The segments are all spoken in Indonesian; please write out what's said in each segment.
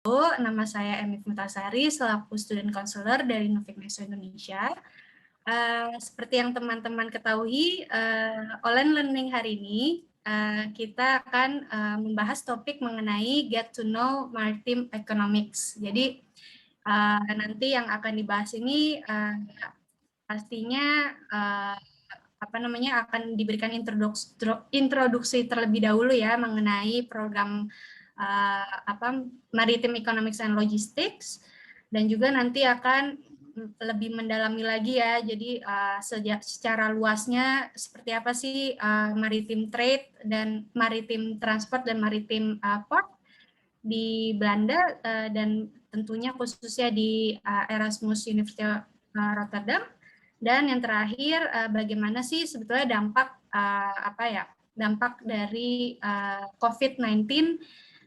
Nama saya Emif Mutasari, selaku student counselor dari Nuffic Neso Indonesia. Seperti yang teman-teman ketahui, online learning hari ini kita akan membahas topik mengenai Get to Know Maritime Economics. Jadi nanti yang akan dibahas ini pastinya akan diberikan introduksi terlebih dahulu ya mengenai program Maritime Economics and Logistics, dan juga nanti akan lebih mendalami lagi ya, jadi secara luasnya seperti apa sih maritime trade dan maritime transport dan maritime port di Belanda, dan tentunya khususnya di Erasmus University Rotterdam. Dan yang terakhir, bagaimana sih sebetulnya dampak dari COVID-19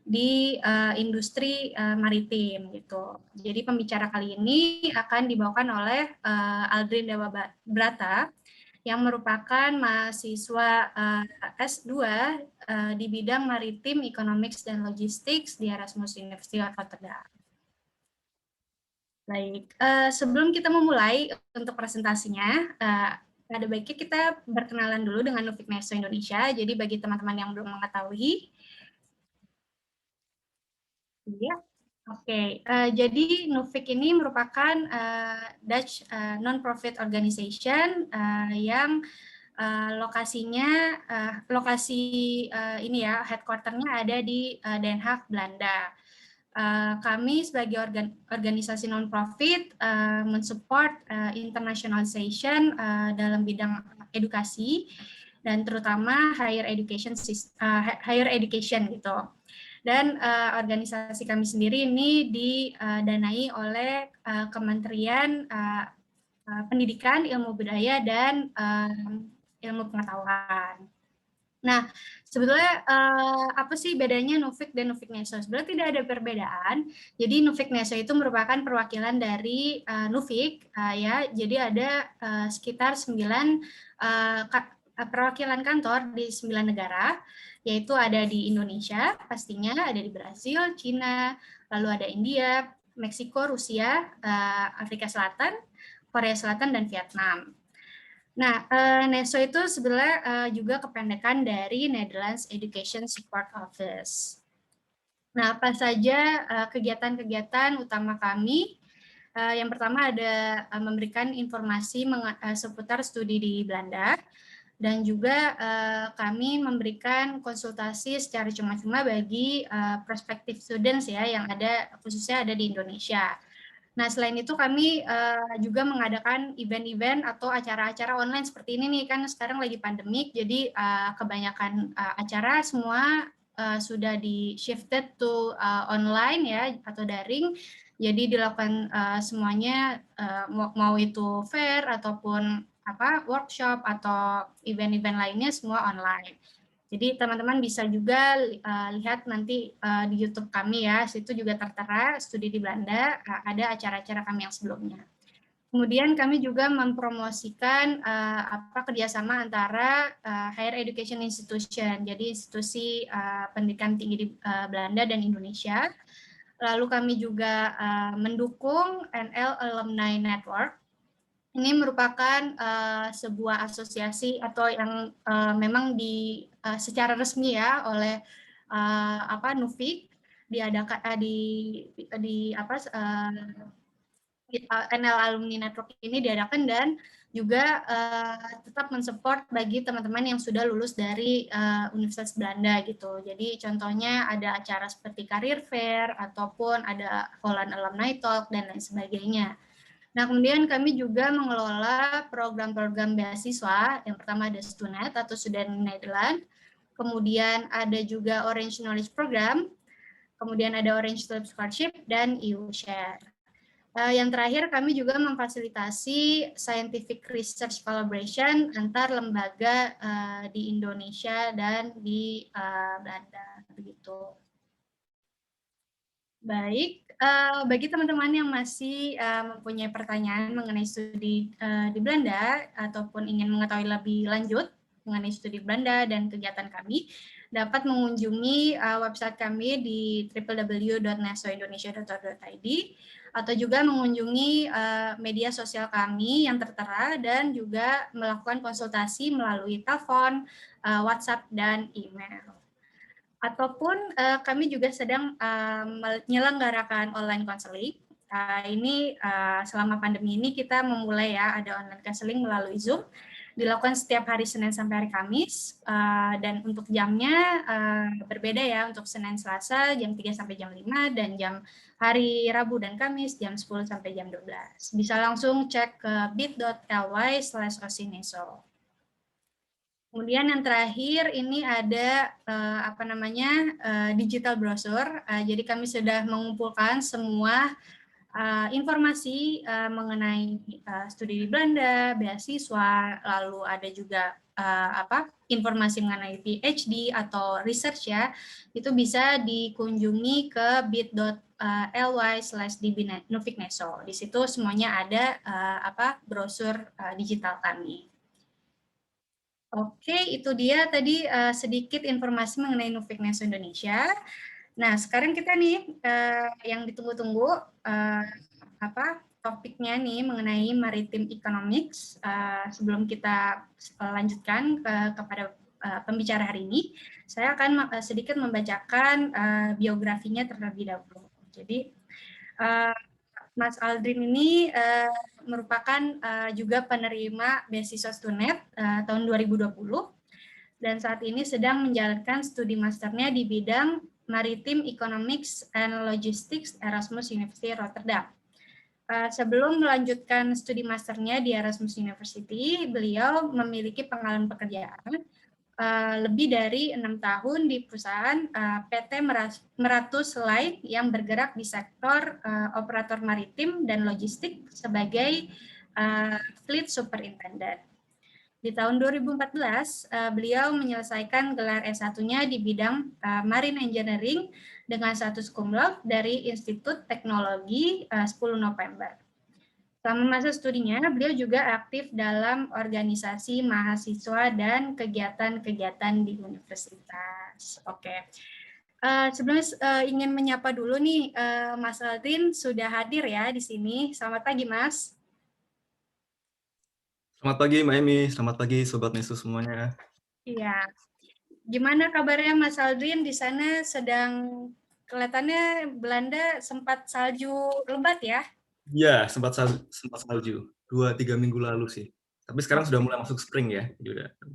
di industri maritim gitu. Jadi pembicara kali ini akan dibawakan oleh Aldrin Dewa Brata yang merupakan mahasiswa S2 di bidang Maritime Economics dan Logistics di Erasmus University Rotterdam. Baik, sebelum kita memulai untuk presentasinya, ada baiknya kita berkenalan dulu dengan Nuffic Neso Indonesia. Jadi bagi teman-teman yang belum mengetahui, ya, oke. Jadi Nuffic ini merupakan Dutch non-profit organization yang lokasinya headquarternya ada di Den Haag, Belanda. Kami sebagai organisasi non-profit mensupport internationalization dalam bidang edukasi dan terutama higher education gitu. Dan organisasi kami sendiri ini didanai oleh Kementerian Pendidikan, Ilmu Budaya, dan Ilmu Pengetahuan. Nah, sebetulnya apa sih bedanya Nuffic dan Nuffic Neso? Sebenarnya tidak ada perbedaan. Jadi Nuffic Neso itu merupakan perwakilan dari Nuffic, ya. Jadi ada sekitar 9 perwakilan kantor di 9 negara, yaitu ada di Indonesia, pastinya ada di Brasil, Cina, lalu ada India, Meksiko, Rusia, Afrika Selatan, Korea Selatan, dan Vietnam. Nah, NESO itu sebenarnya juga kependekan dari Netherlands Education Support Office. Nah, apa saja kegiatan-kegiatan utama kami? Yang pertama ada memberikan informasi seputar studi di Belanda, dan juga kami memberikan konsultasi secara cuma-cuma bagi prospective students ya yang ada khususnya ada di Indonesia. Nah, selain itu kami juga mengadakan event-event atau acara-acara online seperti ini nih, kan sekarang lagi pandemik, jadi kebanyakan acara semua sudah di-shifted to online ya, atau daring, jadi dilakukan semuanya, mau itu fair ataupun workshop atau event-event lainnya semua online. Jadi teman-teman bisa juga lihat nanti di YouTube kami ya, situ juga tertera studi di Belanda, ada acara-acara kami yang sebelumnya. Kemudian kami juga mempromosikan kerjasama antara higher education institution, jadi institusi pendidikan tinggi di Belanda dan Indonesia. Lalu kami juga mendukung NL Alumni Network. Ini merupakan sebuah asosiasi atau yang memang secara resmi ya oleh Nuffic diadakan NL Alumni Network ini diadakan, dan juga tetap mensupport bagi teman-teman yang sudah lulus dari Universitas Belanda gitu. Jadi contohnya ada acara seperti Career Fair ataupun ada Holland Alumni Talk dan lain sebagainya. Nah, kemudian kami juga mengelola program-program beasiswa. Yang pertama ada Stunet atau Student Nederland. Kemudian ada juga Orange Knowledge Program. Kemudian ada Orange Tulip Scholarship dan EU Share. Yang terakhir kami juga memfasilitasi scientific research collaboration antar lembaga di Indonesia dan di Belanda begitu. Baik, bagi teman-teman yang masih mempunyai pertanyaan mengenai studi di Belanda ataupun ingin mengetahui lebih lanjut mengenai studi Belanda dan kegiatan kami, dapat mengunjungi website kami di www.nesoindonesia.org.id atau juga mengunjungi media sosial kami yang tertera dan juga melakukan konsultasi melalui telepon, WhatsApp, dan email. Ataupun kami juga sedang menyelenggarakan online counseling. Ini selama pandemi ini kita memulai ya ada online counseling melalui Zoom, dilakukan setiap hari Senin sampai hari Kamis, dan untuk jamnya berbeda ya, untuk Senin Selasa jam 3 sampai jam 5, dan jam hari Rabu dan Kamis jam 10 sampai jam 12. Bisa langsung cek ke bit.ly/osineso. Kemudian yang terakhir ini ada digital brochure. Jadi kami sudah mengumpulkan semua informasi mengenai studi di Belanda, beasiswa, lalu ada juga informasi mengenai PhD atau research ya. Itu bisa dikunjungi ke bit.ly/dbnufikneso. Di situ semuanya ada brosur digital kami. Oke, itu dia tadi sedikit informasi mengenai Nufikneso Indonesia. Nah, sekarang kita nih yang ditunggu-tunggu topiknya nih mengenai Maritime Economics. Sebelum kita lanjutkan kepada pembicara hari ini, saya akan sedikit membacakan biografinya terlebih dahulu. Jadi, Mas Aldrin ini merupakan juga penerima beasiswa Stunet tahun 2020 dan saat ini sedang menjalankan studi masternya di bidang Maritime Economics and Logistics Erasmus University Rotterdam. Sebelum melanjutkan studi masternya di Erasmus University, beliau memiliki pengalaman pekerjaan lebih dari 6 tahun di perusahaan PT Meratus Light yang bergerak di sektor operator maritim dan logistik sebagai fleet superintendent. Di tahun 2014, beliau menyelesaikan gelar S1-nya di bidang Marine Engineering dengan status cum laude dari Institut Teknologi 10 November. Selama masa studinya, beliau juga aktif dalam organisasi mahasiswa dan kegiatan-kegiatan di universitas. Oke, sebelumnya ingin menyapa dulu nih, Mas Aldrin sudah hadir ya di sini. Selamat pagi, Mas. Selamat pagi, Mbak Emi. Selamat pagi, Sobat Nesu semuanya. Iya. Gimana kabarnya Mas Aldrin di sana? Sedang kelihatannya Belanda sempat salju lebat ya? Iya, sempat salju. 2-3 minggu lalu sih. Tapi sekarang sudah mulai masuk spring ya.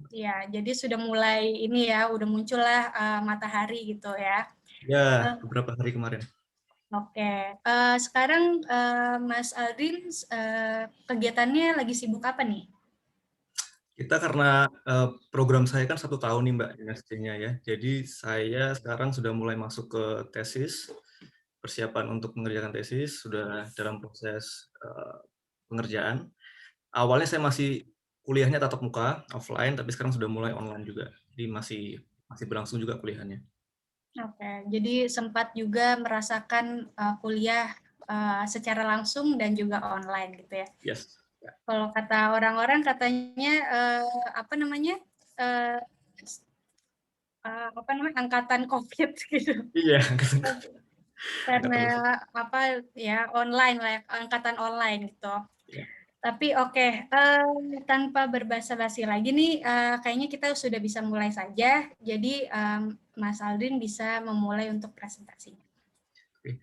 Iya, jadi sudah mulai ini ya, udah muncullah matahari gitu ya. Ya, beberapa hari kemarin. Oke, sekarang Mas Aldrin kegiatannya lagi sibuk apa nih? Kita karena program saya kan 1 tahun nih Mbak dinasnya ya. Jadi saya sekarang sudah mulai masuk ke tesis, persiapan untuk mengerjakan tesis, sudah dalam proses pengerjaan. Awalnya saya masih kuliahnya tatap muka, offline, tapi sekarang sudah mulai online juga. Jadi masih berlangsung juga kuliahnya. Oke, jadi sempat juga merasakan kuliah secara langsung dan juga online gitu ya. Yes. Kalau kata orang-orang katanya angkatan COVID gitu. Iya. Karena online lah, angkatan online gitu. Ya. Tapi oke, tanpa berbasa-basi lagi nih, kayaknya kita sudah bisa mulai saja. Jadi Mas Aldrin bisa memulai untuk presentasinya. Oke.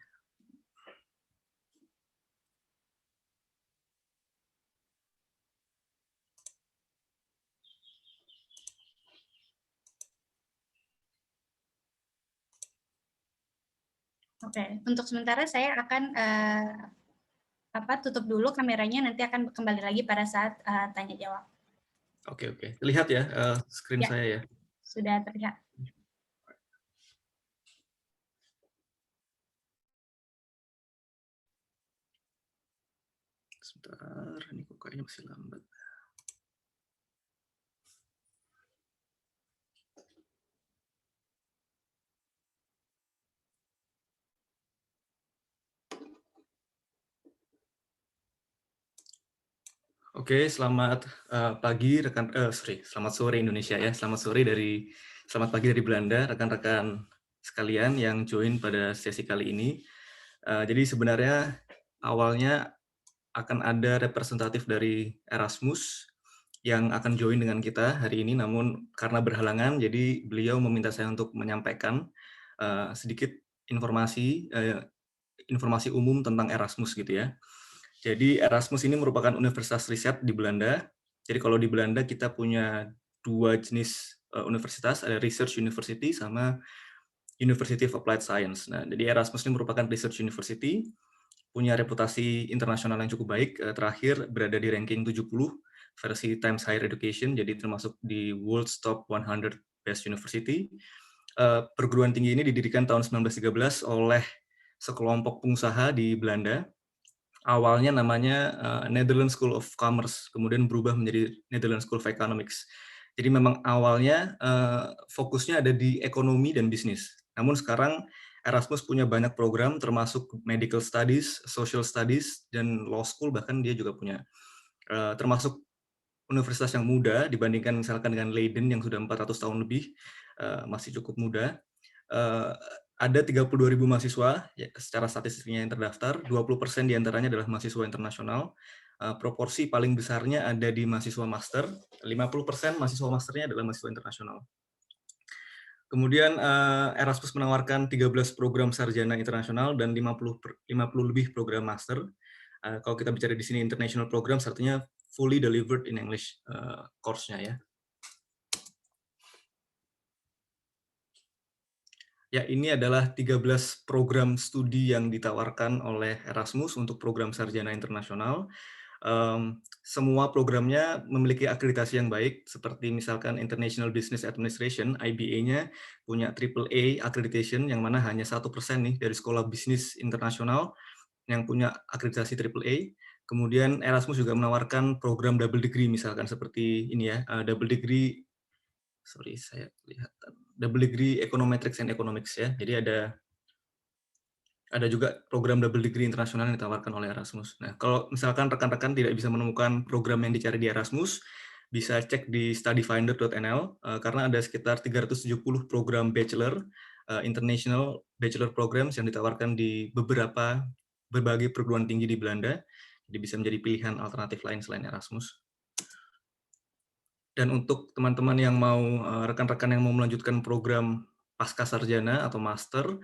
Oke, untuk sementara saya akan tutup dulu kameranya, nanti akan kembali lagi pada saat tanya jawab. Oke. Lihat ya screen ya, saya ya. Sudah terlihat. Sebentar, ini kok kayaknya masih lambat. Oke, selamat pagi rekan, selamat sore Indonesia ya. Selamat sore dari Selamat pagi dari Belanda, rekan-rekan sekalian yang join pada sesi kali ini. Jadi sebenarnya awalnya akan ada representatif dari Erasmus yang akan join dengan kita hari ini, namun karena berhalangan, jadi beliau meminta saya untuk menyampaikan sedikit informasi informasi umum tentang Erasmus gitu ya. Jadi Erasmus ini merupakan universitas riset di Belanda. Jadi kalau di Belanda kita punya dua jenis universitas, ada Research University sama University of Applied Science. Nah, jadi Erasmus ini merupakan research university, punya reputasi internasional yang cukup baik. Terakhir berada di ranking 70 versi Times Higher Education, jadi termasuk di World's Top 100 Best University. Perguruan tinggi ini didirikan tahun 1913 oleh sekelompok pengusaha di Belanda. Awalnya namanya Netherlands School of Commerce, kemudian berubah menjadi Netherlands School of Economics. Jadi memang awalnya fokusnya ada di ekonomi dan bisnis. Namun sekarang Erasmus punya banyak program termasuk medical studies, social studies, dan law school, bahkan dia juga punya. Termasuk universitas yang muda dibandingkan misalkan dengan Leiden yang sudah 400 tahun lebih, masih cukup muda. Ada 32.000 mahasiswa ya, secara statistiknya yang terdaftar, 20% diantaranya adalah mahasiswa internasional. Proporsi paling besarnya ada di mahasiswa master, 50% mahasiswa masternya adalah mahasiswa internasional. Kemudian Erasmus menawarkan 13 program sarjana internasional dan 50 lebih program master. Kalau kita bicara di sini international program, artinya fully delivered in English course-nya ya. Ya, ini adalah 13 program studi yang ditawarkan oleh Erasmus untuk program sarjana internasional. Semua programnya memiliki akreditasi yang baik, seperti misalkan International Business Administration, IBA-nya punya AAA accreditation, yang mana hanya 1% nih dari sekolah bisnis internasional yang punya akreditasi AAA. Kemudian Erasmus juga menawarkan program double degree, misalkan seperti ini ya, double degree, saya lihat double degree econometrics and economics ya. Jadi ada juga program double degree internasional yang ditawarkan oleh Erasmus. Nah, kalau misalkan rekan-rekan tidak bisa menemukan program yang dicari di Erasmus, bisa cek di studyfinder.nl karena ada sekitar 370 program bachelor, international bachelor programs yang ditawarkan di berbagai perguruan tinggi di Belanda. Jadi bisa menjadi pilihan alternatif lain selain Erasmus. Dan untuk teman-teman yang mau, rekan-rekan yang mau melanjutkan program pasca sarjana atau master,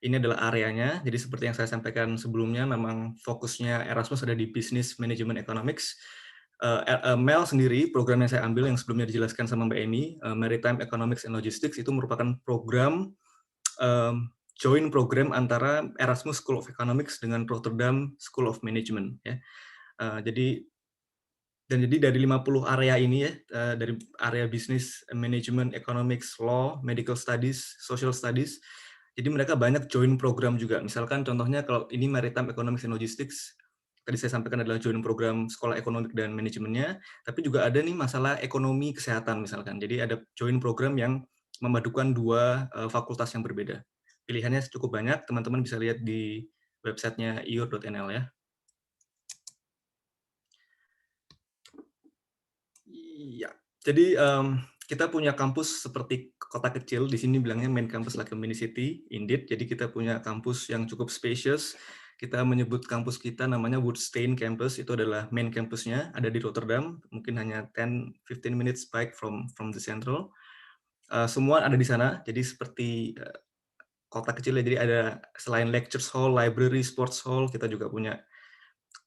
ini adalah areanya. Jadi seperti yang saya sampaikan sebelumnya, memang fokusnya Erasmus ada di Business Management Economics. MEL sendiri, program yang saya ambil yang sebelumnya dijelaskan sama Mbak Emi, Maritime Economics and Logistics, itu merupakan program joint program antara Erasmus School of Economics dengan Rotterdam School of Management. Ya. Jadi dari 50 area ini ya, dari area bisnis, manajemen, economics, law, medical studies, social studies, jadi mereka banyak join program juga. Misalkan contohnya kalau ini Maritime Economics and Logistics, tadi saya sampaikan adalah join program sekolah ekonomik dan manajemennya, tapi juga ada nih masalah ekonomi kesehatan misalkan. Jadi ada join program yang memadukan dua fakultas yang berbeda. Pilihannya cukup banyak, teman-teman bisa lihat di websitenya iur.nl ya. Iya, jadi kita punya kampus seperti kota kecil, di sini bilangnya main campus like a mini city, indeed. Jadi kita punya kampus yang cukup spacious. Kita menyebut kampus kita namanya Woodstein Campus, itu adalah main campusnya, ada di Rotterdam, mungkin hanya 10-15 minutes bike from the central. Semua ada di sana, jadi seperti kota kecil ya, jadi ada selain lectures hall, library, sports hall, kita juga punya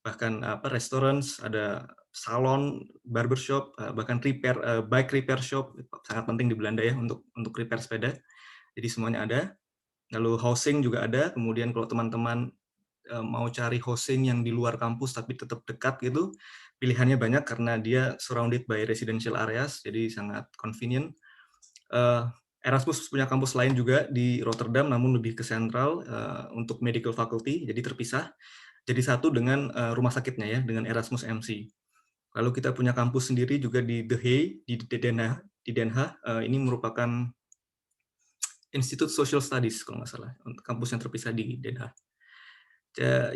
bahkan restaurants, ada salon, barbershop, bahkan bike repair shop, sangat penting di Belanda ya untuk repair sepeda. Jadi semuanya ada. Lalu housing juga ada. Kemudian kalau teman-teman mau cari housing yang di luar kampus tapi tetap dekat gitu, pilihannya banyak karena dia surrounded by residential areas, jadi sangat convenient. Erasmus punya kampus lain juga di Rotterdam, namun lebih ke sentral untuk medical faculty, jadi terpisah. Jadi satu dengan rumah sakitnya ya, dengan Erasmus MC. Lalu kita punya kampus sendiri juga di The Hague, di Den Haag. Ini merupakan Institute Social Studies kalau nggak salah, kampus yang terpisah di Den Haag.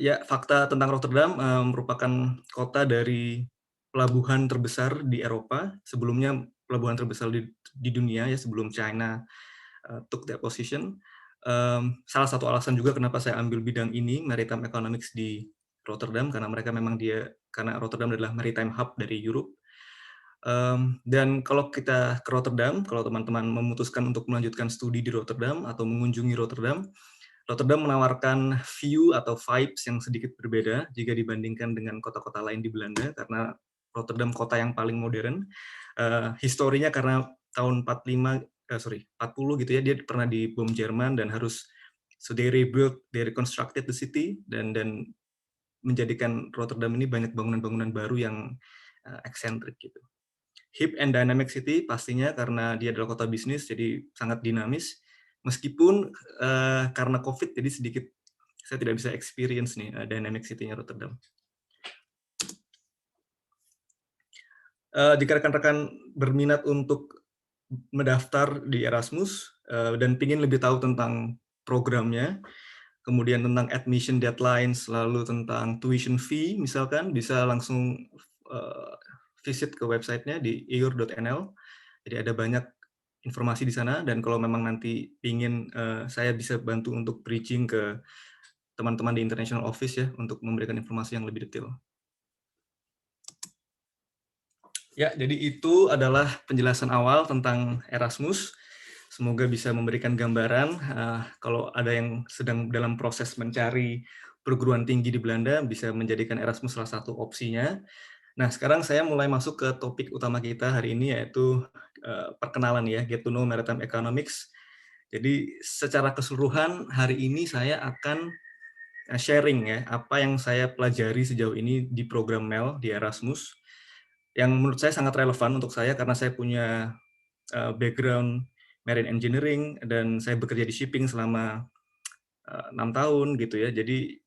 Ya, fakta tentang Rotterdam merupakan kota dari pelabuhan terbesar di Eropa. Sebelumnya pelabuhan terbesar di dunia ya sebelum China took that position. Salah satu alasan juga kenapa saya ambil bidang ini, Maritime Economics di Rotterdam, karena karena Rotterdam adalah maritime hub dari Europe. Dan kalau kita ke Rotterdam, kalau teman-teman memutuskan untuk melanjutkan studi di Rotterdam atau mengunjungi Rotterdam, Rotterdam menawarkan view atau vibes yang sedikit berbeda jika dibandingkan dengan kota-kota lain di Belanda, karena Rotterdam kota yang paling modern. Historinya karena tahun 40 gitu ya, dia pernah dibom Jerman dan so they reconstructed the city dan menjadikan Rotterdam ini banyak bangunan-bangunan baru yang eksentrik gitu. Hip and dynamic city pastinya karena dia adalah kota bisnis, jadi sangat dinamis. Meskipun karena COVID, jadi sedikit saya tidak bisa experience nih dynamic city-nya Rotterdam. Jika rekan-rekan berminat untuk mendaftar di Erasmus dan ingin lebih tahu tentang programnya, kemudian tentang admission deadlines, lalu tentang tuition fee, misalkan bisa langsung visit ke website-nya di eur.nl. Jadi ada banyak informasi di sana, dan kalau memang nanti ingin saya bisa bantu untuk bridging ke teman-teman di International Office ya, untuk memberikan informasi yang lebih detail. Ya, jadi itu adalah penjelasan awal tentang Erasmus. Semoga bisa memberikan gambaran kalau ada yang sedang dalam proses mencari perguruan tinggi di Belanda, bisa menjadikan Erasmus salah satu opsinya. Nah, sekarang saya mulai masuk ke topik utama kita hari ini, yaitu perkenalan ya, Get to Know Maritime Economics. Jadi secara keseluruhan hari ini saya akan sharing ya, apa yang saya pelajari sejauh ini di program MEL di Erasmus, yang menurut saya sangat relevan untuk saya karena saya punya background marine engineering dan saya bekerja di shipping selama 6 tahun gitu ya. Jadi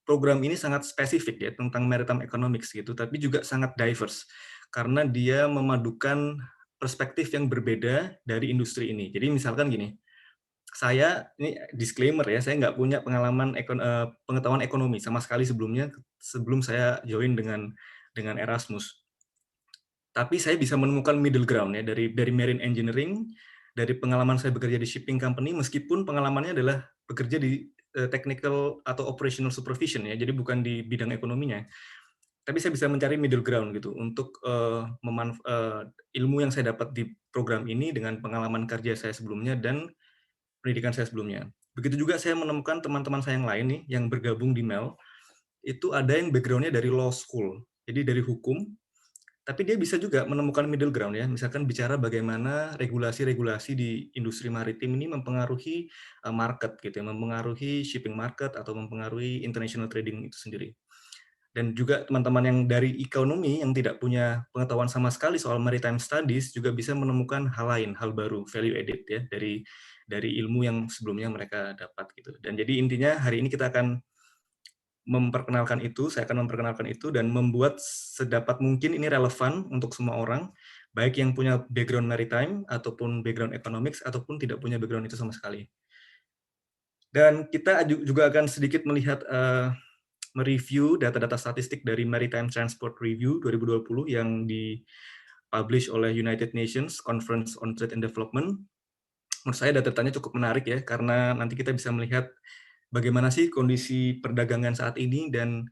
program ini sangat spesifik ya tentang maritime economics gitu, tapi juga sangat diverse karena dia memadukan perspektif yang berbeda dari industri ini. Jadi misalkan gini, saya ini disclaimer ya, saya nggak punya pengetahuan ekonomi sama sekali sebelum saya join dengan Erasmus. Tapi saya bisa menemukan middle ground ya dari marine engineering, dari pengalaman saya bekerja di shipping company, meskipun pengalamannya adalah bekerja di technical atau operational supervision ya, jadi bukan di bidang ekonominya. Tapi saya bisa mencari middle ground gitu untuk ilmu yang saya dapat di program ini dengan pengalaman kerja saya sebelumnya dan pendidikan saya sebelumnya. Begitu juga saya menemukan teman-teman saya yang lain nih yang bergabung di MEL, itu ada yang background-nya dari law school, jadi dari hukum, tapi dia bisa juga menemukan middle ground ya, misalkan bicara bagaimana regulasi-regulasi di industri maritim ini mempengaruhi market gitu ya, mempengaruhi shipping market atau mempengaruhi international trading itu sendiri. Dan juga teman-teman yang dari ekonomi yang tidak punya pengetahuan sama sekali soal maritime studies juga bisa menemukan hal lain, hal baru, value added ya dari ilmu yang sebelumnya mereka dapat gitu. Dan jadi intinya hari ini kita akan saya akan memperkenalkan itu dan membuat sedapat mungkin ini relevan untuk semua orang, baik yang punya background maritime ataupun background economics ataupun tidak punya background itu sama sekali. Dan kita juga akan sedikit melihat mereview data-data statistik dari Maritime Transport Review 2020 yang dipublish oleh United Nations Conference on Trade and Development. Menurut saya data-datanya cukup menarik ya, karena nanti kita bisa melihat bagaimana sih kondisi perdagangan saat ini dan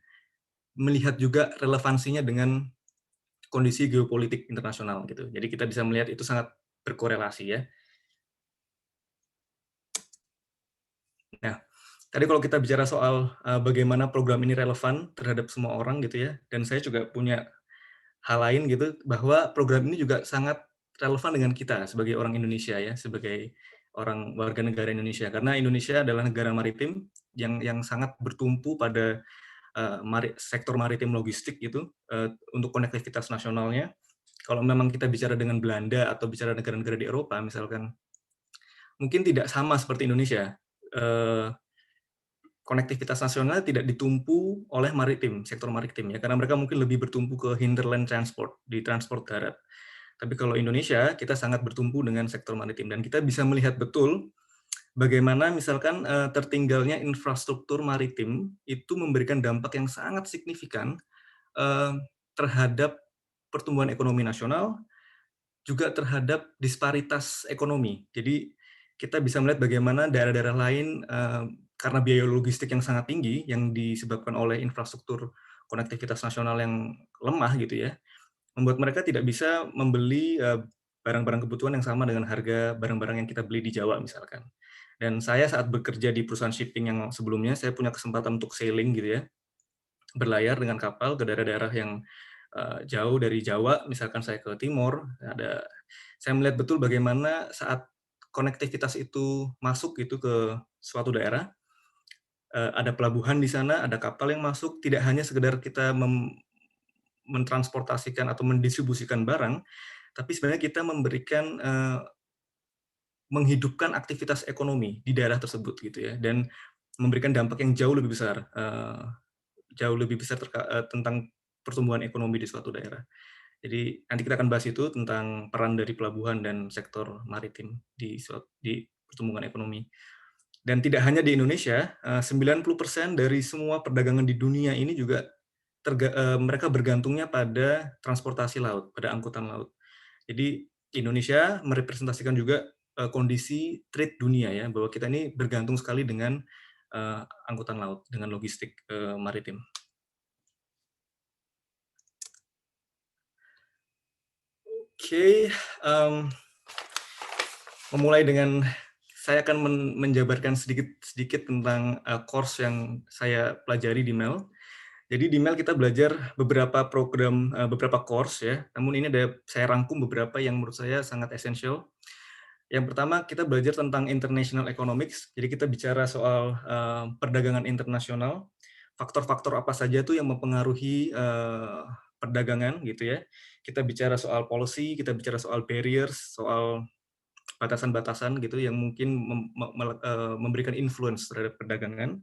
melihat juga relevansinya dengan kondisi geopolitik internasional gitu. Jadi kita bisa melihat itu sangat berkorelasi ya. Nah, tadi kalau kita bicara soal bagaimana program ini relevan terhadap semua orang gitu ya, dan saya juga punya hal lain gitu, bahwa program ini juga sangat relevan dengan kita sebagai orang Indonesia ya, sebagai orang warga negara Indonesia. Karena Indonesia adalah negara maritim yang sangat bertumpu pada sektor maritim logistik gitu untuk konektivitas nasionalnya. Kalau memang kita bicara dengan Belanda atau bicara negara-negara di Eropa misalkan, mungkin tidak sama seperti Indonesia. Konektivitas nasional tidak ditumpu oleh sektor maritim ya, karena mereka mungkin lebih bertumpu ke hinterland transport, di transport darat. Tapi kalau Indonesia, kita sangat bertumpu dengan sektor maritim dan kita bisa melihat betul bagaimana misalkan tertinggalnya infrastruktur maritim itu memberikan dampak yang sangat signifikan terhadap pertumbuhan ekonomi nasional, juga terhadap disparitas ekonomi. Jadi kita bisa melihat bagaimana daerah-daerah lain karena biaya logistik yang sangat tinggi yang disebabkan oleh infrastruktur konektivitas nasional yang lemah gitu ya, membuat mereka tidak bisa membeli barang-barang kebutuhan yang sama dengan harga barang-barang yang kita beli di Jawa misalkan. Dan saya saat bekerja di perusahaan shipping yang sebelumnya, saya punya kesempatan untuk sailing gitu ya, berlayar dengan kapal ke daerah-daerah yang jauh dari Jawa, misalkan saya ke timur, saya melihat betul bagaimana saat konektivitas itu masuk gitu ke suatu daerah, ada pelabuhan di sana, ada kapal yang masuk, tidak hanya sekedar kita mentransportasikan atau mendistribusikan barang, tapi sebenarnya kita memberikan menghidupkan aktivitas ekonomi di daerah tersebut gitu ya, dan memberikan dampak yang jauh lebih besar, tentang pertumbuhan ekonomi di suatu daerah. Jadi nanti kita akan bahas itu tentang peran dari pelabuhan dan sektor maritim di pertumbuhan ekonomi. Dan tidak hanya di Indonesia, 90% dari semua perdagangan di dunia ini juga mereka bergantungnya pada transportasi laut, pada angkutan laut. Jadi Indonesia merepresentasikan juga kondisi trade dunia ya, bahwa kita ini bergantung sekali dengan angkutan laut, dengan logistik maritim. Oke, memulai dengan saya akan menjabarkan sedikit tentang course yang saya pelajari di MEL. Jadi di MEL kita belajar beberapa program, beberapa course ya. Namun ini saya rangkum beberapa yang menurut saya sangat esensial. Yang pertama kita belajar tentang international economics. Jadi kita bicara soal perdagangan internasional, faktor-faktor apa saja tuh yang mempengaruhi perdagangan gitu ya. Kita bicara soal policy, kita bicara soal barriers, soal batasan-batasan gitu yang mungkin memberikan influence terhadap perdagangan.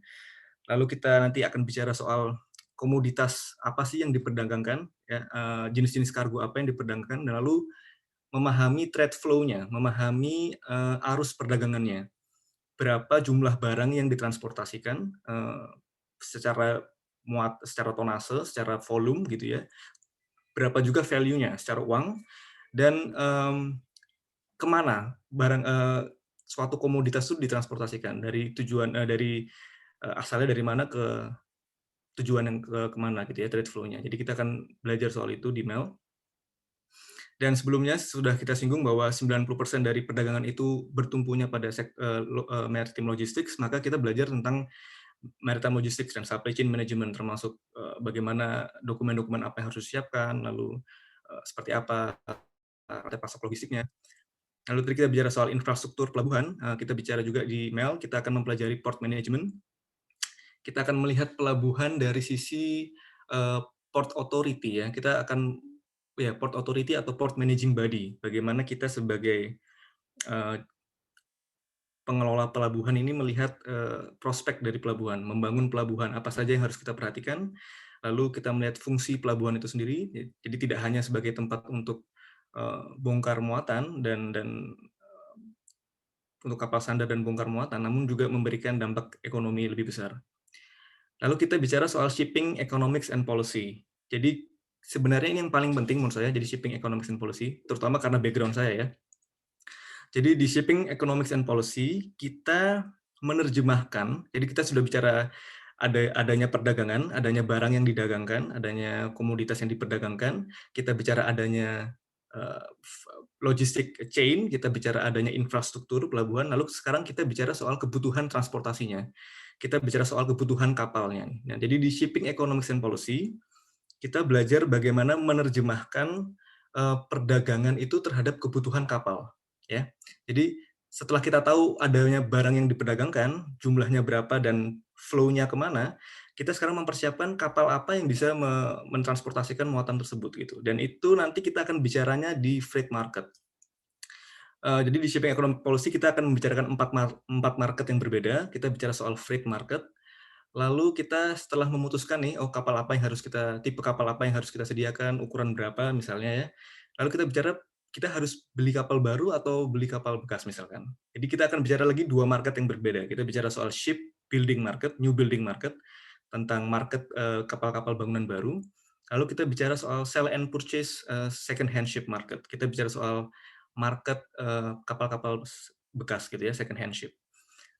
Lalu kita nanti akan bicara soal komoditas apa sih yang diperdagangkan, ya, jenis-jenis kargo apa yang diperdagangkan, dan lalu memahami trade flow-nya, memahami arus perdagangannya. Berapa jumlah barang yang ditransportasikan secara secara tonase, secara volume gitu ya. Berapa juga value-nya secara uang, dan kemana barang suatu komoditas itu ditransportasikan dari tujuan dari asalnya dari mana ke tujuan yang kemana gitu ya, trade flow-nya. Jadi kita akan belajar soal itu di MEL. Dan sebelumnya sudah kita singgung bahwa 90% dari perdagangan itu bertumpunya pada maritime logistics, maka kita belajar tentang maritime logistics dan supply chain management, termasuk bagaimana dokumen-dokumen apa yang harus disiapkan, lalu seperti apa pasok logistiknya. Lalu tadi kita bicara soal infrastruktur pelabuhan, kita bicara juga di MEL, kita akan mempelajari port management. Kita akan melihat pelabuhan dari sisi port authority ya. Kita akan port authority atau port managing body. Bagaimana kita sebagai pengelola pelabuhan ini melihat prospek dari pelabuhan, membangun pelabuhan apa saja yang harus kita perhatikan. Lalu kita melihat fungsi pelabuhan itu sendiri. Jadi tidak hanya sebagai tempat untuk bongkar muatan dan untuk kapal sandar dan bongkar muatan, namun juga memberikan dampak ekonomi lebih besar. Lalu kita bicara soal shipping economics and policy. Jadi sebenarnya ini yang paling penting menurut saya, jadi shipping economics and policy, terutama karena background saya ya. Jadi di shipping economics and policy kita menerjemahkan, jadi kita sudah bicara adanya perdagangan, adanya barang yang didagangkan, adanya komoditas yang diperdagangkan, kita bicara adanya logistic chain, kita bicara adanya infrastruktur pelabuhan, lalu sekarang kita bicara soal kebutuhan transportasinya. Kita bicara soal kebutuhan kapalnya. Nah, jadi di shipping economics and policy, kita belajar bagaimana menerjemahkan perdagangan itu terhadap kebutuhan kapal. Ya, jadi setelah kita tahu adanya barang yang diperdagangkan, jumlahnya berapa dan flow-nya kemana, kita sekarang mempersiapkan kapal apa yang bisa mentransportasikan muatan tersebut gitu. Dan itu nanti kita akan bicaranya di freight market. Jadi di shipping economic policy kita akan membicarakan empat market yang berbeda. Kita bicara soal freight market. Lalu kita setelah memutuskan nih, kapal apa yang harus tipe kapal apa yang harus kita sediakan, ukuran berapa misalnya ya. Lalu kita bicara kita harus beli kapal baru atau beli kapal bekas misalkan. Jadi kita akan bicara lagi dua market yang berbeda. Kita bicara soal ship building market, new building market, tentang market kapal-kapal bangunan baru. Lalu kita bicara soal sell and purchase second hand ship market. Kita bicara soal market kapal-kapal bekas gitu ya, second hand ship.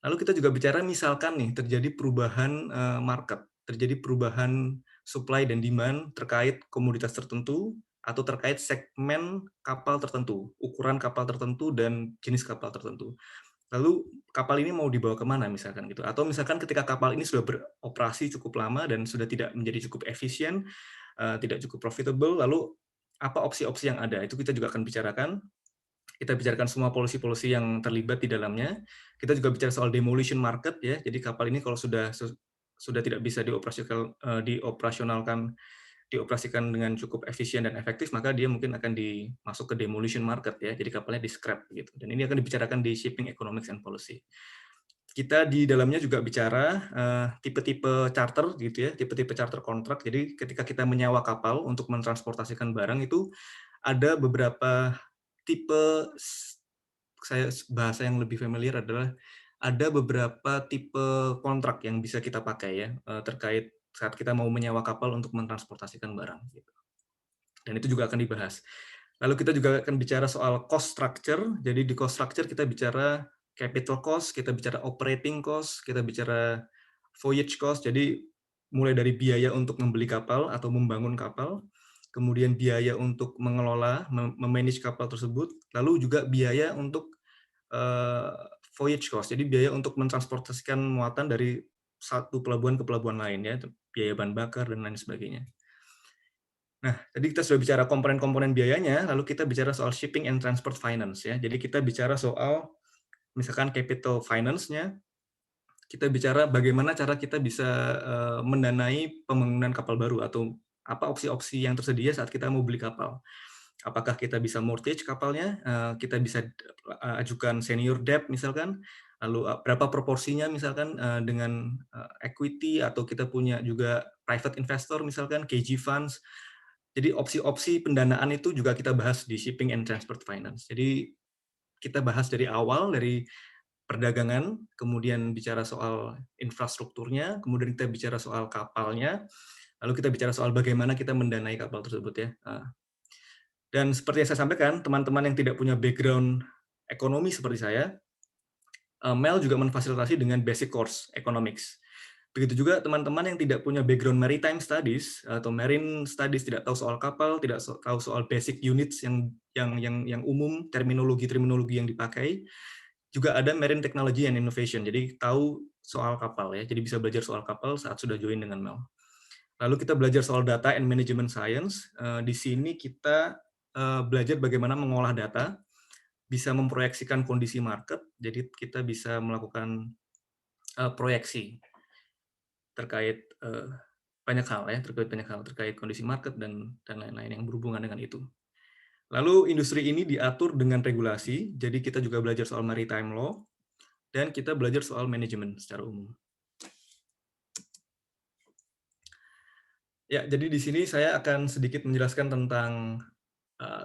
Lalu kita juga bicara misalkan nih terjadi perubahan market, terjadi perubahan supply dan demand terkait komoditas tertentu atau terkait segmen kapal tertentu, ukuran kapal tertentu dan jenis kapal tertentu. Lalu kapal ini mau dibawa kemana misalkan gitu, atau misalkan ketika kapal ini sudah beroperasi cukup lama dan sudah tidak menjadi cukup efisien, tidak cukup profitable, lalu apa opsi-opsi yang ada, itu kita juga akan bicarakan. Kita bicarakan semua policy-policy yang terlibat di dalamnya. Kita juga bicara soal demolition market ya. Jadi kapal ini kalau sudah tidak bisa dioperasikan dengan cukup efisien dan efektif, maka dia mungkin akan dimasuk ke demolition market ya. Jadi kapalnya di scrap gitu. Dan ini akan dibicarakan di shipping economics and policy. Kita di dalamnya juga bicara tipe-tipe charter gitu ya, tipe-tipe charter kontrak. Jadi ketika kita menyewa kapal untuk mentransportasikan barang itu ada beberapa tipe, bahasa yang lebih familiar adalah ada beberapa tipe kontrak yang bisa kita pakai ya, terkait saat kita mau menyewa kapal untuk mentransportasikan barang gitu. Dan itu juga akan dibahas. Lalu kita juga akan bicara soal cost structure. Jadi di cost structure kita bicara capital cost, kita bicara operating cost, kita bicara voyage cost. Jadi mulai dari biaya untuk membeli kapal atau membangun kapal, kemudian biaya untuk mengelola, memanage kapal tersebut, lalu juga biaya untuk voyage cost. Jadi biaya untuk mentransportasikan muatan dari satu pelabuhan ke pelabuhan lain ya, biaya bahan bakar dan lain sebagainya. Nah, tadi kita sudah bicara komponen-komponen biayanya, lalu kita bicara soal shipping and transport finance ya. Jadi kita bicara soal misalkan capital finance-nya, kita bicara bagaimana cara kita bisa mendanai pembangunan kapal baru atau apa opsi-opsi yang tersedia saat kita mau beli kapal. Apakah kita bisa mortgage kapalnya, kita bisa ajukan senior debt misalkan, lalu berapa proporsinya misalkan dengan equity, atau kita punya juga private investor misalkan, KG funds. Jadi opsi-opsi pendanaan itu juga kita bahas di shipping and transport finance. Jadi kita bahas dari awal, dari perdagangan, kemudian bicara soal infrastrukturnya, kemudian kita bicara soal kapalnya, lalu kita bicara soal bagaimana kita mendanai kapal tersebut ya. Dan seperti yang saya sampaikan, teman-teman yang tidak punya background ekonomi seperti saya, Mel juga memfasilitasi dengan basic course economics. Begitu juga teman-teman yang tidak punya background maritime studies atau marine studies, tidak tahu soal kapal, tidak tahu soal basic units yang umum, terminologi yang dipakai. Juga ada marine technology and innovation, jadi tahu soal kapal ya, jadi bisa belajar soal kapal saat sudah join dengan Mel. Lalu kita belajar soal data and management science. Di sini kita belajar bagaimana mengolah data, bisa memproyeksikan kondisi market, jadi kita bisa melakukan proyeksi terkait banyak hal ya, terkait kondisi market dan lain-lain yang berhubungan dengan itu. Lalu industri ini diatur dengan regulasi, jadi kita juga belajar soal maritime law dan kita belajar soal manajemen secara umum. Ya, jadi di sini saya akan sedikit menjelaskan tentang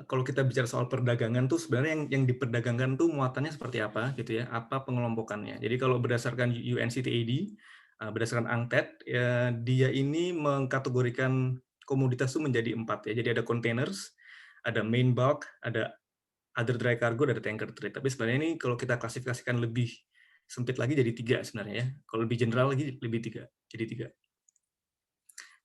kalau kita bicara soal perdagangan tuh sebenarnya yang diperdagangkan tuh muatannya seperti apa gitu ya, apa pengelompokannya. Jadi kalau berdasarkan UNCTAD, berdasarkan UNCTAD, ya, dia ini mengkategorikan komoditas itu menjadi 4 ya. Jadi ada containers, ada main bulk, ada other dry cargo, ada tanker trade. Tapi sebenarnya ini kalau kita klasifikasikan lebih sempit lagi jadi 3 sebenarnya ya. Kalau lebih general lagi lebih 3, jadi 3.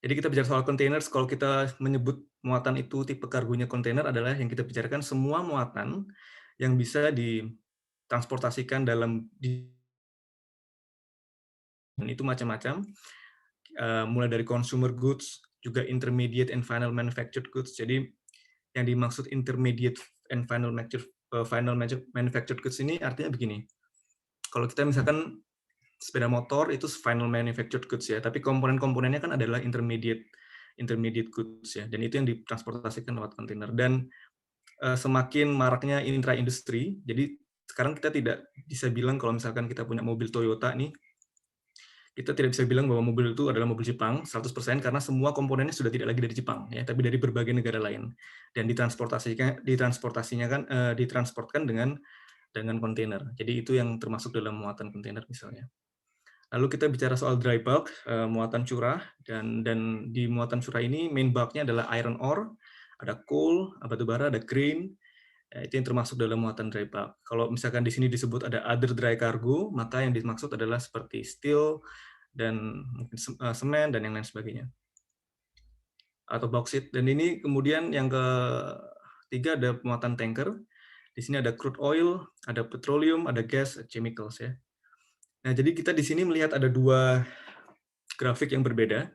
Jadi kita bicara soal containers, kalau kita menyebut muatan itu tipe kargonya kontainer adalah yang kita bicarakan semua muatan yang bisa ditransportasikan dan itu macam-macam, mulai dari consumer goods, juga intermediate and final manufactured goods. Jadi yang dimaksud intermediate and final manufactured goods ini artinya begini, kalau kita misalkan sepeda motor itu final manufactured goods ya, tapi komponen-komponennya kan adalah intermediate goods ya, dan itu yang ditransportasikan lewat kontainer. Dan semakin maraknya intra-industri, jadi sekarang kita tidak bisa bilang kalau misalkan kita punya mobil Toyota nih, kita tidak bisa bilang bahwa mobil itu adalah mobil Jepang 100% karena semua komponennya sudah tidak lagi dari Jepang ya, tapi dari berbagai negara lain, dan ditransportkan dengan kontainer. Jadi itu yang termasuk dalam muatan kontainer misalnya. Lalu kita bicara soal dry bulk, muatan curah, dan di muatan curah ini main bulk-nya adalah iron ore, ada coal, batu bara, ada grain, ya, itu yang termasuk dalam muatan dry bulk. Kalau misalkan di sini disebut ada other dry cargo, maka yang dimaksud adalah seperti steel dan mungkin semen dan yang lain sebagainya, atau bauxite. Dan ini kemudian yang ketiga ada muatan tanker. Di sini ada crude oil, ada petroleum, ada gas, chemicals ya. Nah, jadi kita di sini melihat ada dua grafik yang berbeda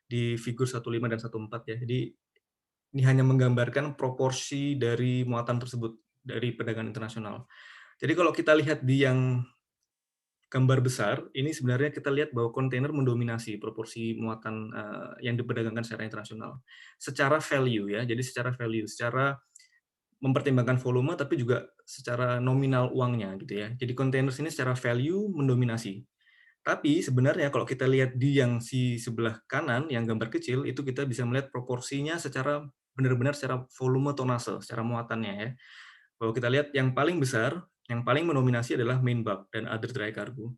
di figur 15 dan 14 ya. Jadi ini hanya menggambarkan proporsi dari muatan tersebut dari perdagangan internasional. Jadi kalau kita lihat di yang gambar besar, ini sebenarnya kita lihat bahwa kontainer mendominasi proporsi muatan yang diperdagangkan secara internasional. Secara value ya, jadi secara value, secara mempertimbangkan volume tapi juga secara nominal uangnya gitu ya. Jadi kontainer ini secara value mendominasi. Tapi sebenarnya kalau kita lihat di yang si sebelah kanan, yang gambar kecil, itu kita bisa melihat proporsinya secara benar-benar secara volume tonase, secara muatannya ya. Bahwa kita lihat yang paling besar, yang paling mendominasi adalah main bulk dan other dry cargo.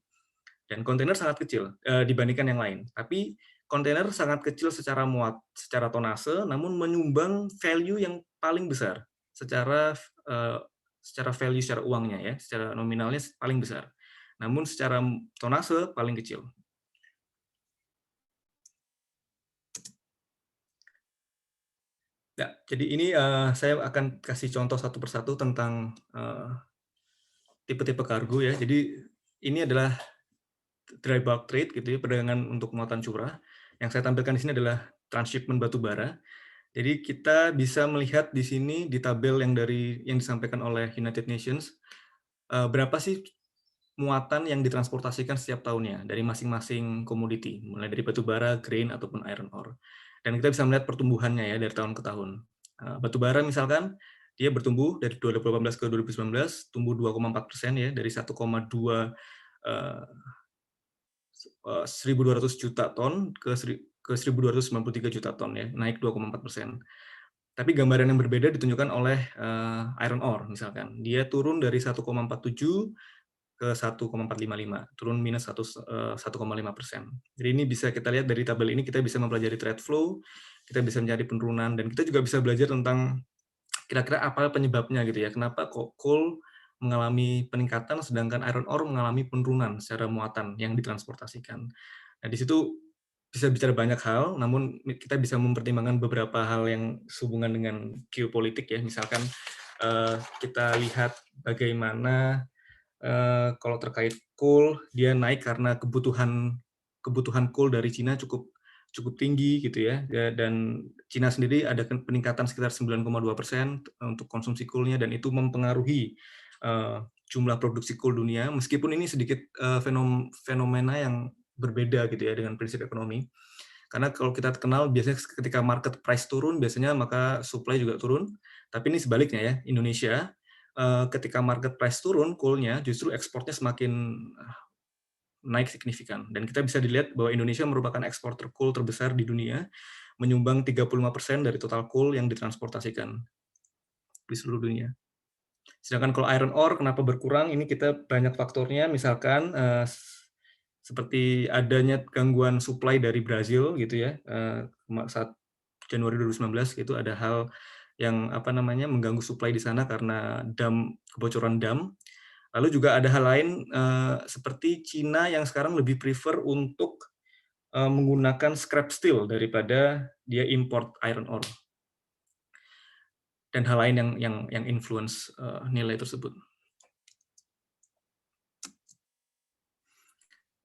Dan kontainer sangat kecil dibandingkan yang lain. Tapi kontainer sangat kecil secara secara tonase, namun menyumbang value yang paling besar secara secara value secara uangnya ya, secara nominalnya paling besar. Namun secara tonase paling kecil. Ya, jadi ini saya akan kasih contoh satu persatu tentang tipe-tipe kargo ya. Jadi ini adalah dry bulk trade gitu ya, perdagangan untuk muatan curah. Yang saya tampilkan di sini adalah transshipment batu bara. Jadi kita bisa melihat di sini di tabel yang disampaikan oleh United Nations berapa sih muatan yang ditransportasikan setiap tahunnya dari masing-masing komoditi, mulai dari batu bara, grain ataupun iron ore. Dan kita bisa melihat pertumbuhannya ya dari tahun ke tahun. Batu bara misalkan dia bertumbuh dari 2018 ke 2019 tumbuh 2,4% ya, dari 1,2 1.200 juta ton ke 1.293 juta ton ya, naik 2,4%. Tapi gambaran yang berbeda ditunjukkan oleh iron ore misalkan. Dia turun dari 1,47 ke 1,455, turun minus 1,5%. Jadi ini bisa kita lihat dari tabel ini, kita bisa mempelajari trade flow, kita bisa mencari penurunan, dan kita juga bisa belajar tentang kira-kira apa penyebabnya gitu ya. Kenapa kok coal mengalami peningkatan sedangkan iron ore mengalami penurunan secara muatan yang ditransportasikan. Nah, di situ bisa bicara banyak hal, namun kita bisa mempertimbangkan beberapa hal yang sehubungan dengan geopolitik ya. Misalkan kita lihat bagaimana kalau terkait coal, dia naik karena kebutuhan coal dari Cina cukup tinggi gitu ya, dan Cina sendiri ada peningkatan sekitar 9,2% untuk konsumsi coal-nya, dan itu mempengaruhi jumlah produksi coal dunia, meskipun ini sedikit fenomena yang berbeda gitu ya dengan prinsip ekonomi. Karena kalau kita kenal biasanya ketika market price turun, biasanya maka supply juga turun. Tapi ini sebaliknya ya, Indonesia ketika market price turun, coal-nya justru ekspornya semakin naik signifikan. Dan kita bisa dilihat bahwa Indonesia merupakan eksporter coal terbesar di dunia, menyumbang 35% dari total coal yang ditransportasikan di seluruh dunia. Sedangkan kalau iron ore kenapa berkurang, ini kita banyak faktornya, misalkan seperti adanya gangguan supply dari Brazil gitu ya, saat Januari 2019 itu ada hal yang mengganggu supply di sana karena kebocoran dam. Lalu juga ada hal lain seperti Cina yang sekarang lebih prefer untuk menggunakan scrap steel daripada dia import iron ore. Dan hal lain yang influence nilai tersebut.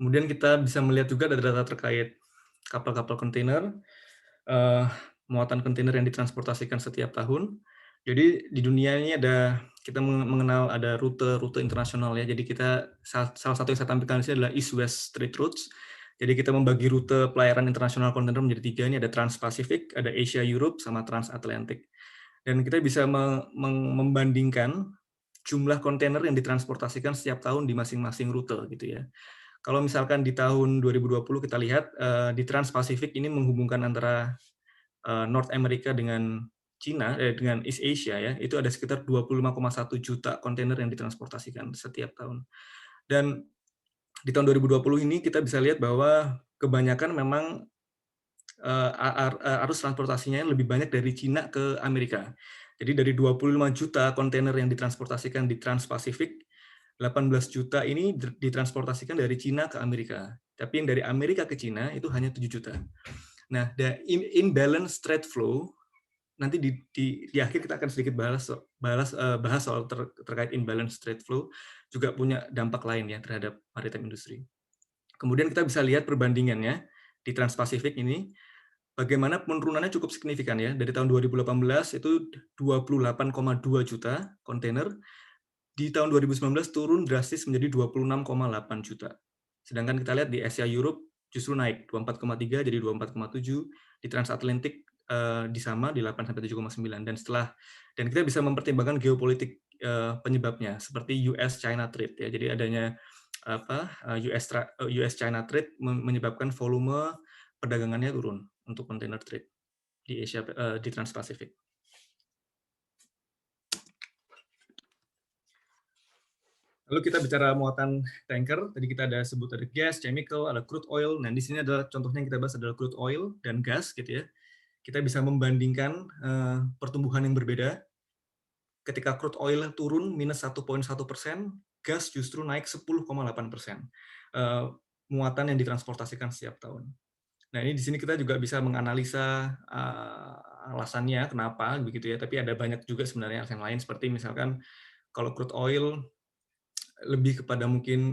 Kemudian kita bisa melihat juga data-data terkait kapal-kapal kontainer, muatan kontainer yang ditransportasikan setiap tahun. Jadi di dunia ini kita mengenal ada rute internasional ya. Jadi salah satu yang saya tampilkan di sini adalah East-West Trade Routes. Jadi kita membagi rute pelayaran internasional kontainer menjadi 3, ini ada Trans-Pacific, ada Asia-Europe, sama Trans-Atlantic. Dan kita bisa membandingkan jumlah kontainer yang ditransportasikan setiap tahun di masing-masing rute gitu ya. Kalau misalkan di tahun 2020 kita lihat di Trans-Pacific ini menghubungkan antara North America dengan Cina, dengan East Asia ya, itu ada sekitar 25,1 juta kontainer yang ditransportasikan setiap tahun. Dan di tahun 2020 ini kita bisa lihat bahwa kebanyakan memang arus transportasinya lebih banyak dari Cina ke Amerika. Jadi dari 25 juta kontainer yang ditransportasikan di Trans-Pasifik, 18 juta ini ditransportasikan dari Cina ke Amerika. Tapi yang dari Amerika ke Cina itu hanya 7 juta. Nah, the imbalance trade flow, nanti di akhir kita akan sedikit bahas soal terkait imbalance trade flow, juga punya dampak lain ya terhadap maritime industry. Kemudian kita bisa lihat perbandingannya di Trans-Pasifik ini, bagaimana penurunannya cukup signifikan ya. Dari tahun 2018 itu 28,2 juta kontainer, di tahun 2019 turun drastis menjadi 26,8 juta. Sedangkan kita lihat di Asia Europe justru naik 24,3 jadi 24,7, di Transatlantik di sama di 8 sampai 7,9, dan kita bisa mempertimbangkan geopolitik penyebabnya seperti US China trade ya. Jadi adanya US China trade menyebabkan volume perdagangannya turun untuk container trade di Asia di Trans-Pasifik. Lalu kita bicara muatan tanker, tadi kita ada sebut ada gas, chemical, ada crude oil. Nah, di sini adalah contohnya yang kita bahas adalah crude oil dan gas gitu ya. Kita bisa membandingkan pertumbuhan yang berbeda. Ketika crude oil turun minus 1,1%, gas justru naik 10,8%. Muatan yang ditransportasikan setiap tahun. Nah, ini di sini kita juga bisa menganalisa alasannya kenapa begitu ya. Tapi ada banyak juga sebenarnya alasan lain, seperti misalkan kalau crude oil lebih kepada mungkin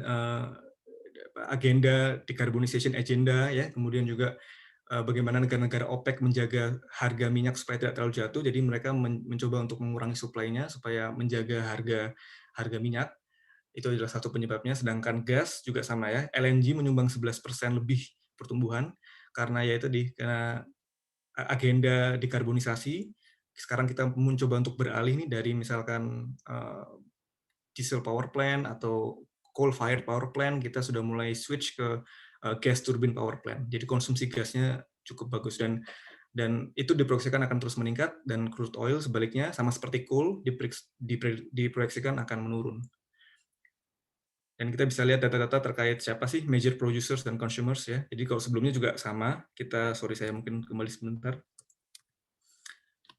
agenda decarbonization agenda ya, kemudian juga bagaimana negara-negara OPEC menjaga harga minyak supaya tidak terlalu jatuh, jadi mereka mencoba untuk mengurangi suplainya supaya menjaga harga minyak. Itu adalah satu penyebabnya. Sedangkan gas juga sama ya, LNG menyumbang 11% lebih pertumbuhan karena yaitu karena agenda dekarbonisasi. Sekarang kita mencoba untuk beralih nih dari misalkan diesel power plant atau coal fired power plant, kita sudah mulai switch ke gas turbine power plant. Jadi konsumsi gasnya cukup bagus, dan itu diproyeksikan akan terus meningkat, dan crude oil sebaliknya sama seperti coal diproyeksikan akan menurun. Dan kita bisa lihat data-data terkait siapa sih major producers dan consumers ya. Jadi kalau sebelumnya juga sama, saya mungkin kembali sebentar.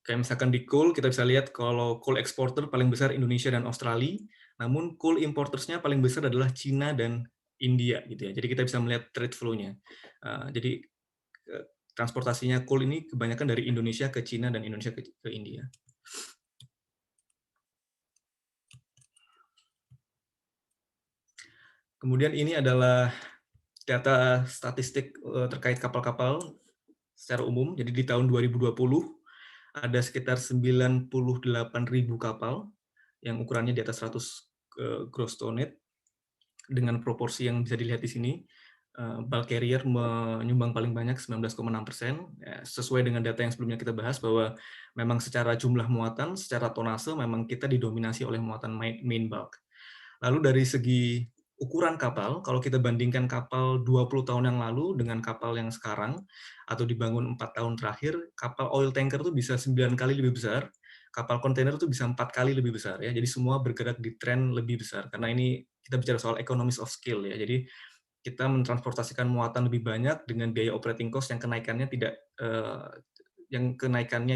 Kayak misalkan di coal, kita bisa lihat kalau coal exporter paling besar Indonesia dan Australia, namun coal importersnya paling besar adalah Cina dan India gitu ya. Jadi kita bisa melihat trade flow-nya. Jadi transportasinya coal ini kebanyakan dari Indonesia ke Cina dan Indonesia ke India. Kemudian ini adalah data statistik terkait kapal-kapal secara umum. Jadi di tahun 2020 ada sekitar 98.000 kapal yang ukurannya di atas 100 gross tonnage, dengan proporsi yang bisa dilihat di sini. Bulk carrier menyumbang paling banyak 19,6%, sesuai dengan data yang sebelumnya kita bahas bahwa memang secara jumlah muatan, secara tonase memang kita didominasi oleh muatan main bulk. Lalu dari segi ukuran kapal, kalau kita bandingkan kapal 20 tahun yang lalu dengan kapal yang sekarang, atau dibangun 4 tahun terakhir, kapal oil tanker itu bisa 9 kali lebih besar, kapal kontainer itu bisa 4 kali lebih besar ya. Jadi semua bergerak di tren lebih besar, karena ini kita bicara soal economies of scale ya. Jadi kita mentransportasikan muatan lebih banyak dengan biaya operating cost yang kenaikannya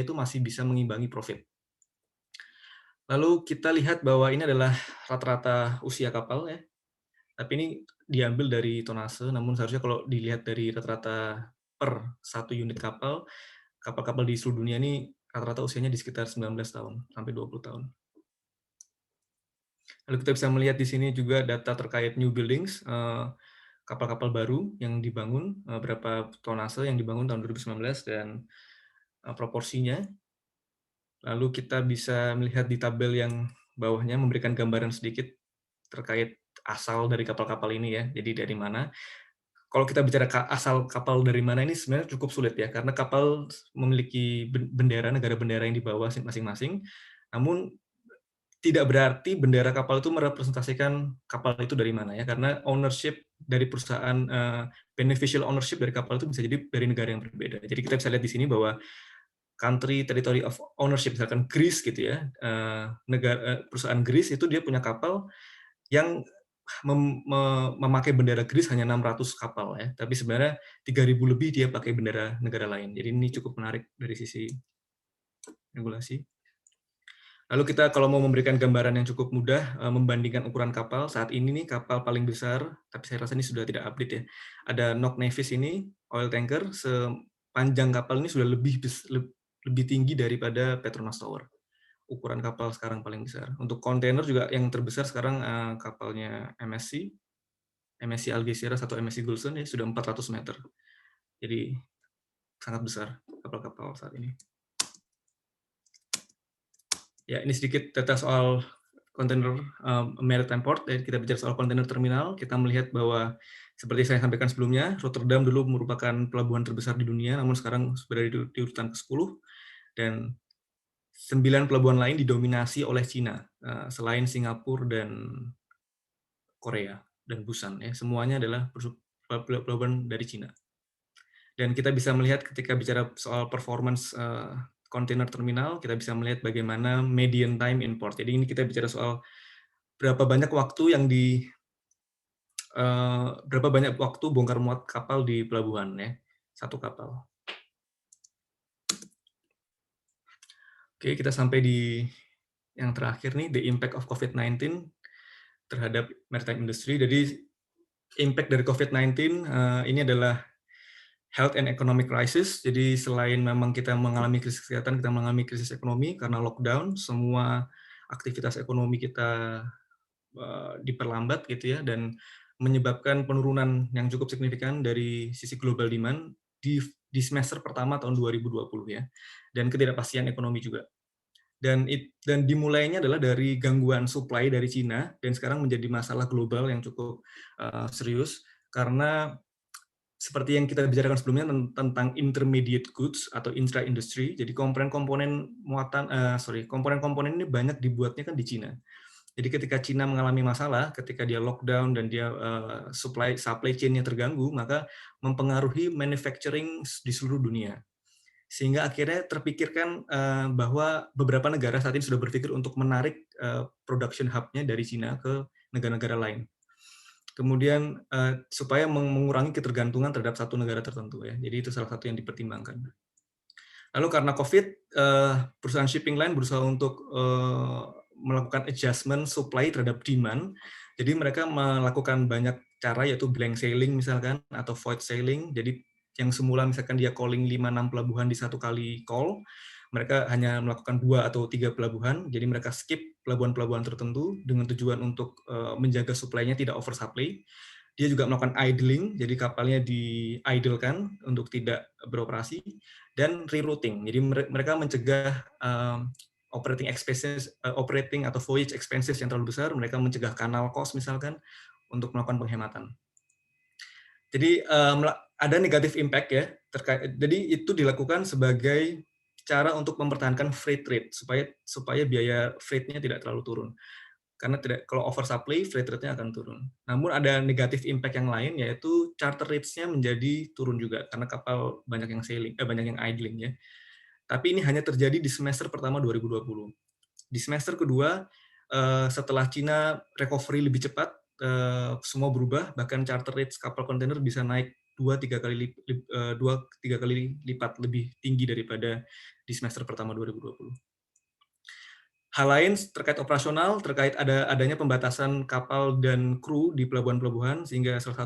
itu masih bisa mengimbangi profit. Lalu kita lihat bahwa ini adalah rata-rata usia kapal ya. Tapi ini diambil dari tonase, namun seharusnya kalau dilihat dari rata-rata per satu unit kapal, kapal-kapal di seluruh dunia ini rata-rata usianya di sekitar 19 tahun sampai 20 tahun. Lalu kita bisa melihat di sini juga data terkait new buildings, kapal-kapal baru yang dibangun, berapa tonase yang dibangun tahun 2019 dan proporsinya. Lalu kita bisa melihat di tabel yang bawahnya memberikan gambaran sedikit terkait asal dari kapal-kapal ini ya. Jadi dari mana? Kalau kita bicara asal kapal dari mana ini sebenarnya cukup sulit ya, karena kapal memiliki bendera, negara bendera yang dibawa masing-masing. Namun tidak berarti bendera kapal itu merepresentasikan kapal itu dari mana ya, karena ownership dari perusahaan, beneficial ownership dari kapal itu bisa jadi dari negara yang berbeda. Jadi kita bisa lihat di sini bahwa country territory of ownership, misalkan Greece gitu ya, perusahaan Greece itu dia punya kapal yang memakai bendera Greece hanya 600 kapal ya, tapi sebenarnya 3.000 lebih dia pakai bendera negara lain. Jadi ini cukup menarik dari sisi regulasi. Lalu kita kalau mau memberikan gambaran yang cukup mudah membandingkan ukuran kapal, saat ini nih kapal paling besar, tapi saya rasa ini sudah tidak update ya. Ada Knock Nevis ini, oil tanker, sepanjang kapal ini sudah lebih tinggi daripada Petronas Tower. Ukuran kapal sekarang paling besar. Untuk kontainer juga yang terbesar sekarang kapalnya MSC Algeciras atau MSC Gulson ya sudah 400 meter. Jadi sangat besar kapal-kapal saat ini. Ya, ini sedikit data soal kontainer maritime port. Kita bicara soal kontainer terminal, kita melihat bahwa seperti saya sampaikan sebelumnya, Rotterdam dulu merupakan pelabuhan terbesar di dunia, namun sekarang berada di urutan ke-10, dan 9 pelabuhan lain didominasi oleh Cina, selain Singapura dan Korea dan Busan. Ya, semuanya adalah pelabuhan dari Cina. Dan kita bisa melihat ketika bicara soal performance kontainer terminal, kita bisa melihat bagaimana median time in port. Jadi ini kita bicara soal berapa banyak waktu bongkar muat kapal di pelabuhan ya, satu kapal. Oke, kita sampai di yang terakhir nih, the impact of COVID-19 terhadap maritime industry. Jadi impact dari COVID-19 ini adalah health and economic crisis. Jadi selain memang kita mengalami krisis kesehatan, kita mengalami krisis ekonomi karena lockdown, semua aktivitas ekonomi kita diperlambat gitu ya, dan menyebabkan penurunan yang cukup signifikan dari sisi global demand di semester pertama tahun 2020 ya, dan ketidakpastian ekonomi juga. Dan dimulainya adalah dari gangguan supply dari Cina, dan sekarang menjadi masalah global yang cukup serius karena seperti yang kita bicarakan sebelumnya tentang intermediate goods atau intra industry. Jadi komponen-komponen ini banyak dibuatnya kan di Cina. Jadi ketika Cina mengalami masalah, ketika dia lockdown dan dia supply chain-nya terganggu, maka mempengaruhi manufacturing di seluruh dunia. Sehingga akhirnya terpikirkan bahwa beberapa negara saat ini sudah berpikir untuk menarik production hub-nya dari Cina ke negara-negara lain. Kemudian supaya mengurangi ketergantungan terhadap satu negara tertentu ya. Jadi itu salah satu yang dipertimbangkan. Lalu karena COVID, perusahaan shipping line berusaha untuk melakukan adjustment supply terhadap demand. Jadi mereka melakukan banyak cara, yaitu blank sailing misalkan, atau void sailing. Jadi yang semula misalkan dia calling 5-6 pelabuhan di satu kali call, mereka hanya melakukan 2 atau 3 pelabuhan. Jadi mereka skip pelabuhan-pelabuhan tertentu dengan tujuan untuk menjaga supply-nya tidak oversupply. Dia juga melakukan idling, jadi kapalnya di-idlekan untuk tidak beroperasi, dan rerouting. Jadi mereka mencegah operating atau voyage expenses yang terlalu besar, mereka mencegah kanal cost misalkan untuk melakukan penghematan. Jadi ada negative impact ya terkait. Jadi itu dilakukan sebagai cara untuk mempertahankan freight rate supaya biaya freight-nya tidak terlalu turun. Karena kalau oversupply, freight rate-nya akan turun. Namun ada negative impact yang lain, yaitu charter rates-nya menjadi turun juga karena kapal banyak yang idling ya. Tapi ini hanya terjadi di semester pertama 2020. Di semester kedua, setelah Cina recovery lebih cepat, semua berubah, bahkan charter rates kapal kontainer bisa naik 2-3 kali lipat lebih tinggi daripada di semester pertama 2020. Hal lain terkait operasional, terkait adanya pembatasan kapal dan kru di pelabuhan-pelabuhan, sehingga salah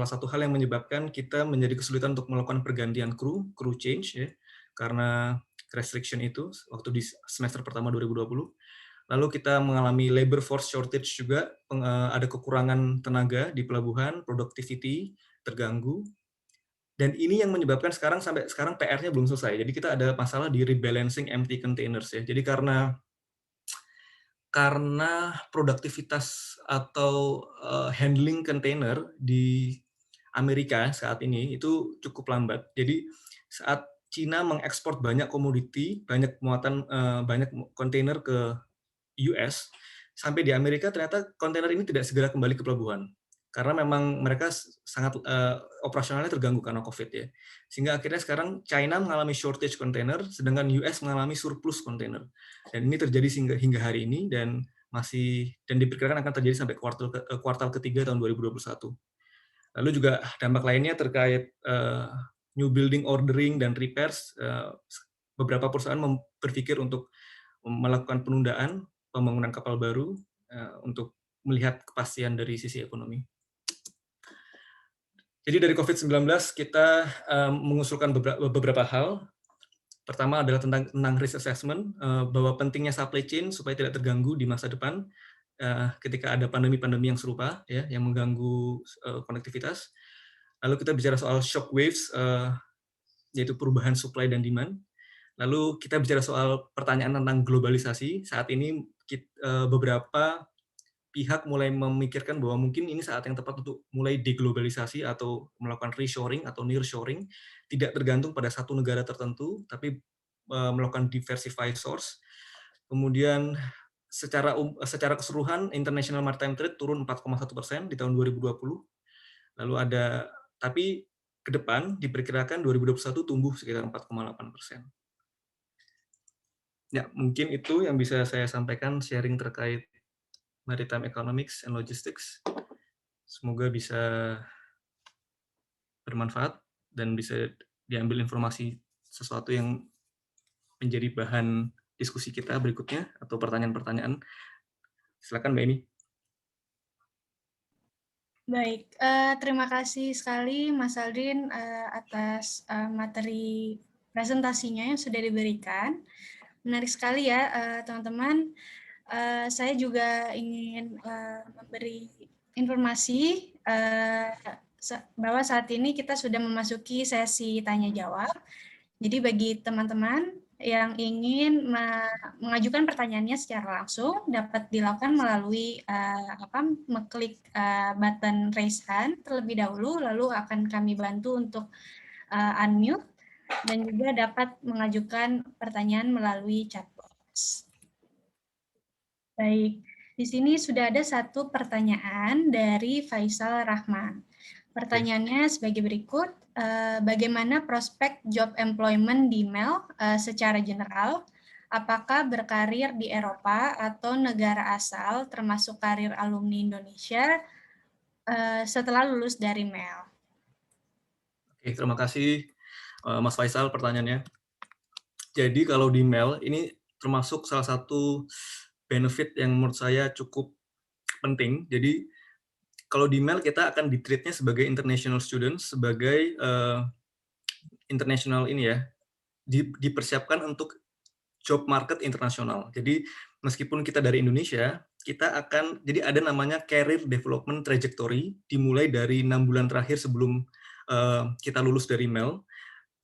satu hal yang menyebabkan kita menjadi kesulitan untuk melakukan pergantian crew change ya, karena restriction itu waktu di semester pertama 2020. Lalu kita mengalami labor force shortage juga, ada kekurangan tenaga di pelabuhan, productivity terganggu. Dan ini yang menyebabkan sampai sekarang PR-nya belum selesai. Jadi kita ada masalah di rebalancing empty containers ya. Jadi karena produktivitas atau handling container di Amerika saat ini itu cukup lambat. Jadi saat Cina mengekspor banyak komoditi, banyak kontainer ke US, sampai di Amerika ternyata kontainer ini tidak segera kembali ke pelabuhan. Karena memang mereka sangat operasionalnya terganggu karena COVID ya. Sehingga akhirnya sekarang China mengalami shortage kontainer, sedangkan US mengalami surplus kontainer. Dan ini terjadi hingga hari ini, dan dan diperkirakan akan terjadi sampai kuartal ketiga tahun 2021. Lalu juga dampak lainnya terkait new building ordering dan repairs, beberapa perusahaan berpikir untuk melakukan penundaan pembangunan kapal baru untuk melihat kepastian dari sisi ekonomi. Jadi dari COVID-19 kita mengusulkan beberapa hal. Pertama adalah tentang risk assessment, bahwa pentingnya supply chain supaya tidak terganggu di masa depan ketika ada pandemi-pandemi yang serupa, ya, yang mengganggu konektivitas. Lalu kita bicara soal shock waves, yaitu perubahan supply dan demand. Lalu kita bicara soal pertanyaan tentang globalisasi. Saat ini beberapa pihak mulai memikirkan bahwa mungkin ini saat yang tepat untuk mulai deglobalisasi atau melakukan reshoring atau nearshoring, tidak tergantung pada satu negara tertentu, tapi melakukan diversify source. Kemudian secara keseluruhan International Maritime Trade turun 4,1% di tahun 2020. Lalu tapi ke depan diperkirakan 2021 tumbuh sekitar 4,8%. Ya, mungkin itu yang bisa saya sampaikan sharing terkait Maritime Economics and Logistics. Semoga bisa bermanfaat dan bisa diambil informasi sesuatu yang menjadi bahan diskusi kita berikutnya atau pertanyaan-pertanyaan. Silakan Mbak Eni. Baik, terima kasih sekali Mas Aldrin atas materi presentasinya yang sudah diberikan. Menarik sekali ya teman-teman. Saya juga ingin memberi informasi bahwa saat ini kita sudah memasuki sesi tanya jawab. Jadi bagi teman-teman yang ingin mengajukan pertanyaannya secara langsung dapat dilakukan melalui mengklik button raise hand terlebih dahulu, lalu akan kami bantu untuk unmute dan juga dapat mengajukan pertanyaan melalui chat box. Baik, di sini sudah ada satu pertanyaan dari Faisal Rahman. Pertanyaannya sebagai berikut, bagaimana prospek job employment di MEL secara general? Apakah berkarir di Eropa atau negara asal, termasuk karir alumni Indonesia setelah lulus dari MEL? Oke, terima kasih Mas Faisal pertanyaannya. Jadi kalau di MEL, ini termasuk salah satu benefit yang menurut saya cukup penting. Jadi kalau di MEL kita akan di-treat-nya sebagai international student, sebagai international ini ya, dipersiapkan untuk job market internasional. Jadi meskipun kita dari Indonesia, jadi ada namanya career development trajectory, dimulai dari 6 bulan terakhir sebelum kita lulus dari MEL.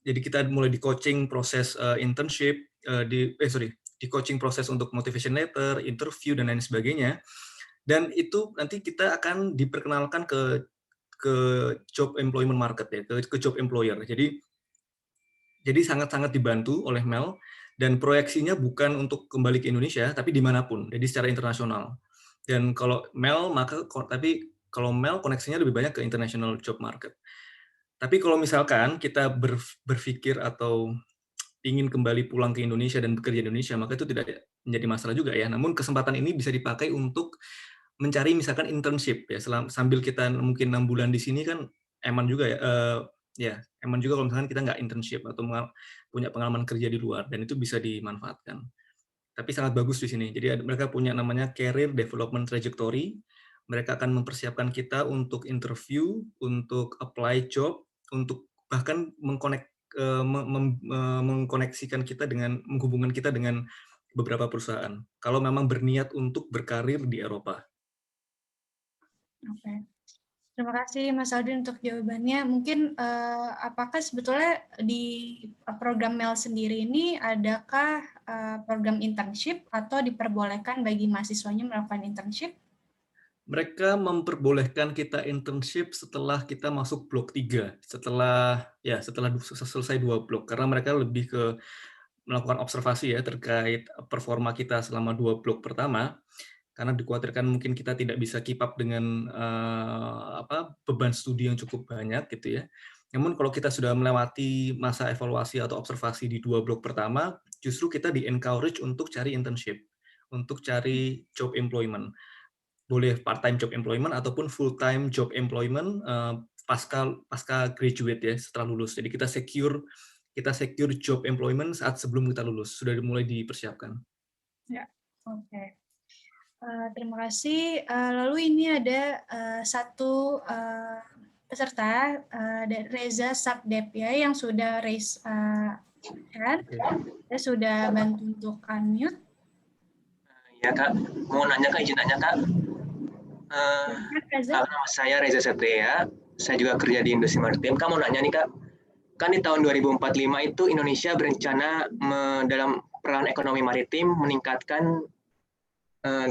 Jadi kita mulai di coaching proses internship, di coaching proses untuk motivation letter, interview dan lain sebagainya. Dan itu nanti kita akan diperkenalkan ke job employment market ya, ke job employer. Jadi sangat-sangat dibantu oleh MEL dan proyeksinya bukan untuk kembali ke Indonesia, tapi dimanapun, jadi secara internasional. Dan kalau MEL kalau MEL koneksinya lebih banyak ke international job market. Tapi kalau misalkan kita berpikir atau ingin kembali pulang ke Indonesia dan bekerja di Indonesia, maka itu tidak menjadi masalah juga ya. Namun kesempatan ini bisa dipakai untuk mencari misalkan internship ya, sambil kita mungkin 6 bulan di sini kan eman juga ya, eman juga kalau misalkan kita nggak internship atau punya pengalaman kerja di luar, dan itu bisa dimanfaatkan. Tapi sangat bagus di sini. Jadi mereka punya namanya career development trajectory. Mereka akan mempersiapkan kita untuk interview, untuk apply job, untuk bahkan mengkoneksikan kita menghubungkan kita dengan beberapa perusahaan. Kalau memang berniat untuk berkarir di Eropa. Oke. Terima kasih Mas Aldrin untuk jawabannya. Mungkin apakah sebetulnya di program MEL sendiri ini adakah program internship atau diperbolehkan bagi mahasiswanya melakukan internship? Mereka memperbolehkan kita internship setelah kita masuk blok 3, setelah selesai 2 blok, karena mereka lebih ke melakukan observasi ya terkait performa kita selama 2 blok pertama, karena dikhawatirkan mungkin kita tidak bisa keep up dengan beban studi yang cukup banyak gitu ya. Namun kalau kita sudah melewati masa evaluasi atau observasi di 2 blok pertama, justru kita di-encourage untuk cari internship, untuk cari job employment. Boleh part-time job employment ataupun full-time job employment pasca graduate ya, setelah lulus. Jadi kita secure job employment saat sebelum kita lulus, sudah mulai dipersiapkan. Ya, oke. Terima kasih. Lalu ini ada satu peserta dari Reza Sabdep ya, yang sudah raise hand. Saya sudah bantu untuk unmute. Ya Kak, mau nanya Kak, izin nanya Kak. Nama saya Reza Satria, saya juga kerja di industri maritim. Kak mau nanya nih Kak, kan di tahun 2045 itu Indonesia berencana dalam peran ekonomi maritim meningkatkan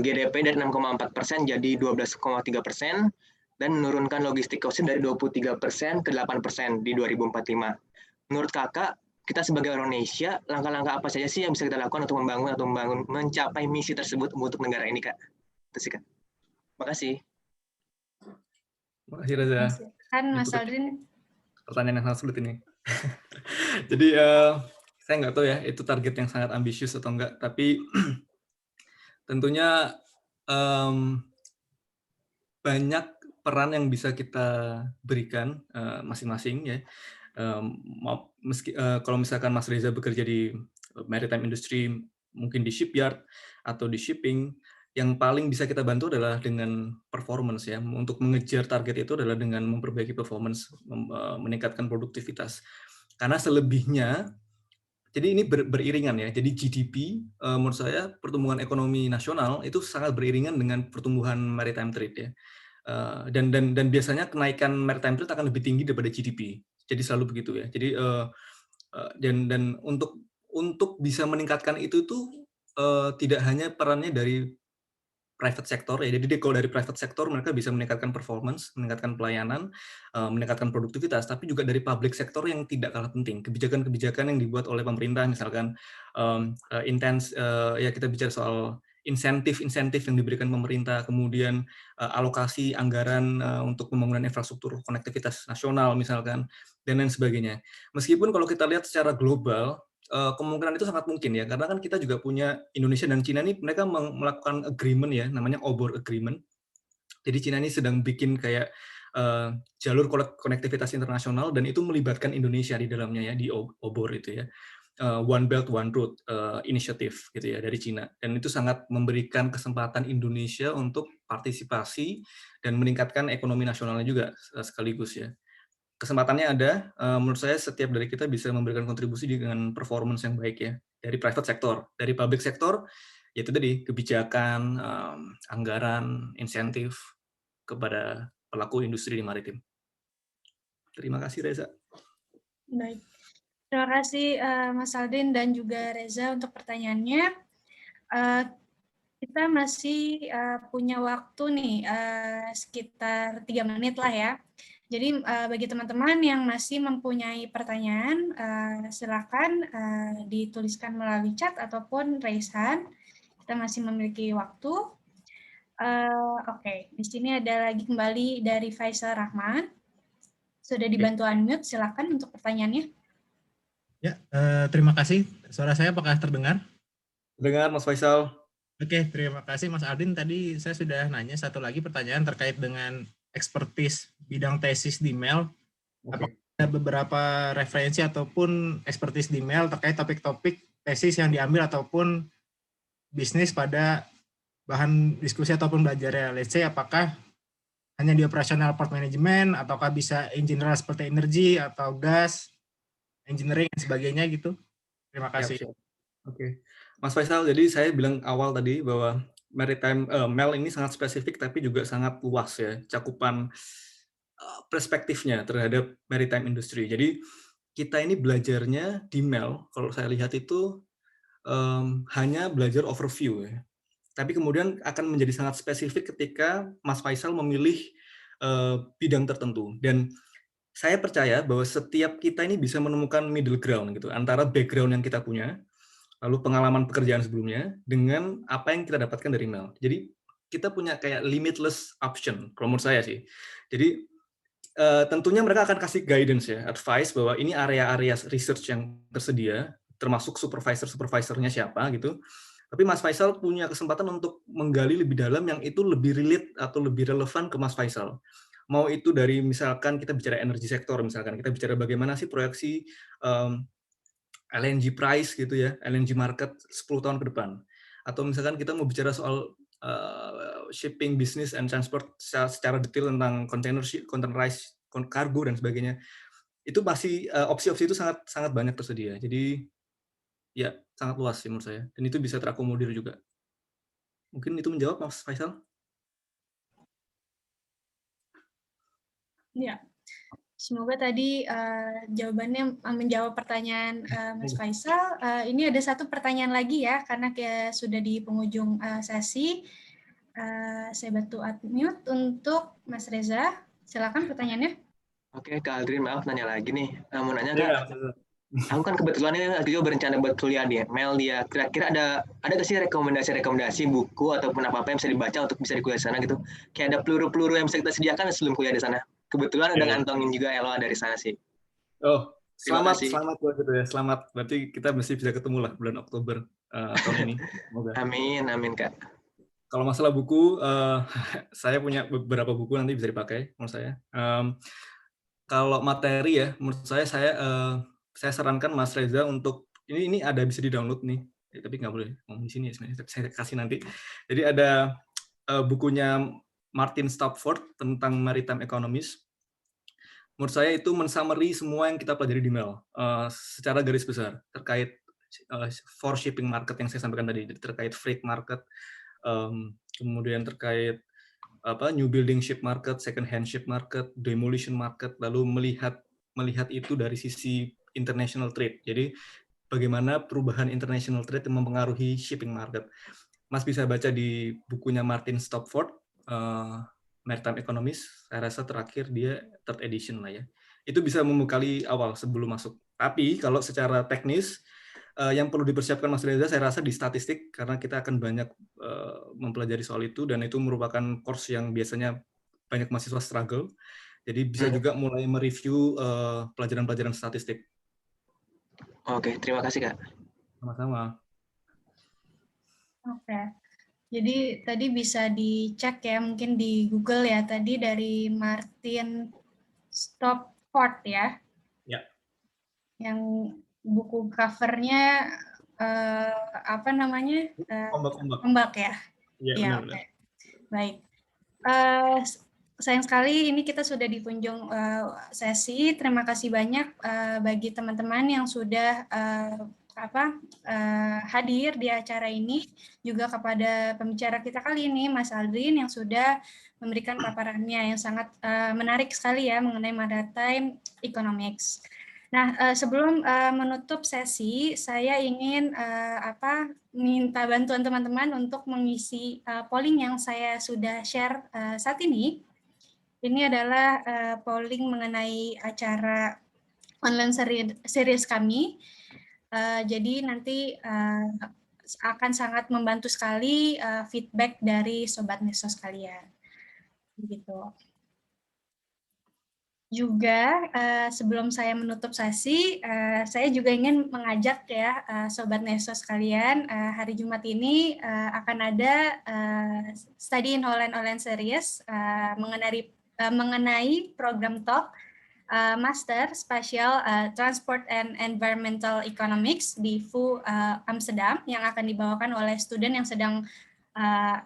GDP dari 6,4% jadi 12,3% dan menurunkan logistik cost dari 23% ke 8% di 2045. Menurut Kakak, kita sebagai orang Indonesia, langkah-langkah apa saja sih yang bisa kita lakukan untuk mencapai misi tersebut untuk negara ini, Kak? Itu sih, Kak. Makasih. Makasih Reza. Kan Mas Aldrin. Pertanyaan yang sangat sulit ini. Jadi saya nggak tahu ya itu target yang sangat ambisius atau enggak, tapi tentunya banyak peran yang bisa kita berikan masing-masing ya. Kalau misalkan Mas Reza bekerja di maritime industry, mungkin di shipyard atau di shipping, yang paling bisa kita bantu adalah dengan performance ya. Untuk mengejar target itu adalah dengan memperbaiki performance, meningkatkan produktivitas. Karena selebihnya, jadi ini beriringan ya. Jadi GDP menurut saya pertumbuhan ekonomi nasional itu sangat beriringan dengan pertumbuhan maritime trade ya. Dan biasanya kenaikan maritime trade akan lebih tinggi daripada GDP. Jadi selalu begitu ya. Jadi dan untuk bisa meningkatkan itu tuh tidak hanya perannya dari private sector ya. Jadi kalau dari private sector mereka bisa meningkatkan performance, meningkatkan pelayanan, meningkatkan produktivitas, tapi juga dari public sector yang tidak kalah penting. Kebijakan-kebijakan yang dibuat oleh pemerintah, misalkan ya kita bicara soal insentif yang diberikan pemerintah, kemudian alokasi anggaran untuk pembangunan infrastruktur konektivitas nasional misalkan, dan lain sebagainya. Meskipun kalau kita lihat secara global, kemungkinan itu sangat mungkin ya, karena kan kita juga punya Indonesia dan Cina nih, mereka melakukan agreement ya, namanya OBOR agreement. Jadi Cina ini sedang bikin kayak jalur konektivitas internasional dan itu melibatkan Indonesia di dalamnya ya, di OBOR itu ya. One Belt One Road initiative gitu ya dari Cina, dan itu sangat memberikan kesempatan Indonesia untuk partisipasi dan meningkatkan ekonomi nasionalnya juga sekaligus ya. Kesempatannya ada, menurut saya setiap dari kita bisa memberikan kontribusi dengan performance yang baik ya, dari private sector. Dari public sector, yaitu tadi kebijakan, anggaran, insentif kepada pelaku industri di maritim. Terima kasih Reza. Baik, terima kasih Mas Aldrin dan juga Reza untuk pertanyaannya. Kita masih punya waktu nih sekitar 3 menit lah ya. Jadi bagi teman-teman yang masih mempunyai pertanyaan, silakan dituliskan melalui chat ataupun raise hand. Kita masih memiliki waktu. Oke, di sini ada lagi kembali dari Faisal Rahman. Sudah dibantu unmute, silakan untuk pertanyaannya. Ya, terima kasih. Suara saya apakah terdengar? Terdengar Mas Faisal. Oke, terima kasih Mas Aldin. Tadi saya sudah nanya satu lagi pertanyaan terkait dengan expertise bidang tesis di MEL. Apakah ada beberapa referensi ataupun expertise di MEL terkait topik-topik tesis yang diambil ataupun bisnis pada bahan diskusi ataupun belajarnya? Let's say apakah hanya di operasional port management, ataukah bisa in general seperti energi atau gas, engineering dan sebagainya gitu? Terima kasih. Oke. Mas Faisal, jadi saya bilang awal tadi bahwa maritime MEL ini sangat spesifik tapi juga sangat luas ya cakupan perspektifnya terhadap maritime industry. Jadi kita ini belajarnya di MEL, kalau saya lihat itu hanya belajar overview ya. Tapi kemudian akan menjadi sangat spesifik ketika Mas Faisal memilih bidang tertentu. Dan saya percaya bahwa setiap kita ini bisa menemukan middle ground gitu antara background yang kita punya, lalu pengalaman pekerjaan sebelumnya, dengan apa yang kita dapatkan dari MEL. Jadi kita punya kayak limitless option, kalau menurut saya sih. Jadi tentunya mereka akan kasih guidance ya, advice bahwa ini area-area research yang tersedia, termasuk supervisor-supervisornya siapa gitu. Tapi Mas Faisal punya kesempatan untuk menggali lebih dalam yang itu lebih relate atau lebih relevan ke Mas Faisal. Mau itu dari misalkan kita bicara energi sektor, misalkan kita bicara bagaimana sih proyeksi LNG price gitu ya, LNG market 10 tahun ke depan. Atau misalkan kita mau bicara soal shipping business and transport secara detail tentang containerized cargo dan sebagainya. Itu masih opsi-opsi itu sangat banyak tersedia. Jadi ya sangat luas sih menurut saya. Dan itu bisa terakomodir juga. Mungkin itu menjawab Mas Faisal? Ya, semoga tadi jawabannya menjawab pertanyaan Mas Faisal. Ini ada satu pertanyaan lagi ya, karena sudah di penghujung sesi. Saya bantu unmute untuk Mas Reza. Silakan pertanyaannya. Oke, Kak Aldrin, maaf nanya lagi nih. Mau nanya Ya, Kak, aku kan kebetulan ini lagi juga berencana buat kuliah di Mel dia. Kira-kira ada nggak sih rekomendasi buku ataupun apa-apa yang bisa dibaca untuk bisa di kuliah di sana gitu? Kayak ada peluru-peluru yang bisa kita sediakan sebelum kuliah di sana. Kebetulan ada ngantongin juga Eloa dari sana sih. Oh, Terima selamat kasih. gitu ya. Selamat. Berarti kita mesti bisa ketemu lah bulan Oktober tahun ini. Semoga. Amin Kak. Kalau masalah buku, saya punya beberapa buku nanti bisa dipakai menurut saya. Kalau materi ya, menurut saya sarankan Mas Reza untuk ini ada bisa di-download nih. Tapi nggak boleh ngomong di sini ya sebenarnya. Saya kasih nanti. Jadi ada bukunya Martin Stopford tentang maritime economies. Menurut saya itu mensummary semua yang kita pelajari di Mel secara garis besar terkait for shipping market yang saya sampaikan tadi, terkait freight market, kemudian terkait new building ship market, second hand ship market, demolition market, lalu melihat itu dari sisi international trade. Jadi bagaimana perubahan international trade yang mempengaruhi shipping market. Mas bisa baca di bukunya Martin Stopford, Maritime Economies, saya rasa terakhir dia third edition lah ya. Itu bisa membekali awal sebelum masuk. Tapi kalau secara teknis, yang perlu dipersiapkan Mas Reza, saya rasa di statistik, karena kita akan banyak mempelajari soal itu, dan itu merupakan course yang biasanya banyak mahasiswa struggle. Jadi bisa juga mulai mereview pelajaran-pelajaran statistik. Oke, terima kasih Kak. Sama-sama. Oke. Jadi tadi bisa dicek ya, mungkin di Google ya, tadi dari Martin Stopford ya. Ya. Yang buku covernya apa namanya? Ombak ya. Iya, benar. Oke. Baik. Sayang sekali ini kita sudah di penghujung sesi. Terima kasih banyak bagi teman-teman yang sudah hadir di acara ini, juga kepada pembicara kita kali ini, Mas Aldrin, yang sudah memberikan paparannya yang sangat menarik sekali ya mengenai maritime economics. Nah, sebelum menutup sesi, saya ingin minta bantuan teman-teman untuk mengisi polling yang saya sudah share saat ini. Ini adalah polling mengenai acara online series kami. Jadi nanti akan sangat membantu sekali feedback dari Sobat Nesos kalian. Begitu. Juga sebelum saya menutup sesi, saya juga ingin mengajak ya Sobat Nesos kalian, hari Jumat ini akan ada study in online series mengenai program talk Master Spatial Transport and Environmental Economics di VU Amsterdam yang akan dibawakan oleh student yang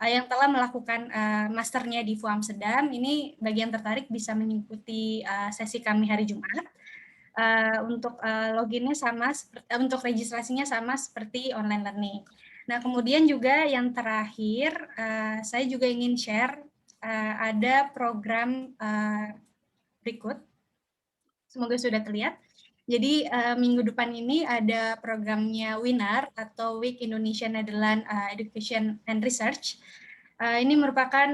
yang telah melakukan masternya di VU Amsterdam. Ini bagi yang tertarik bisa mengikuti sesi kami hari Jumat. Untuk loginnya sama, untuk registrasinya sama seperti online learning. Nah, kemudian juga yang terakhir, saya juga ingin share ada program berikut. Semoga sudah terlihat. Jadi minggu depan ini ada programnya WINAR atau Week Indonesia Netherlands Education and Research. Ini merupakan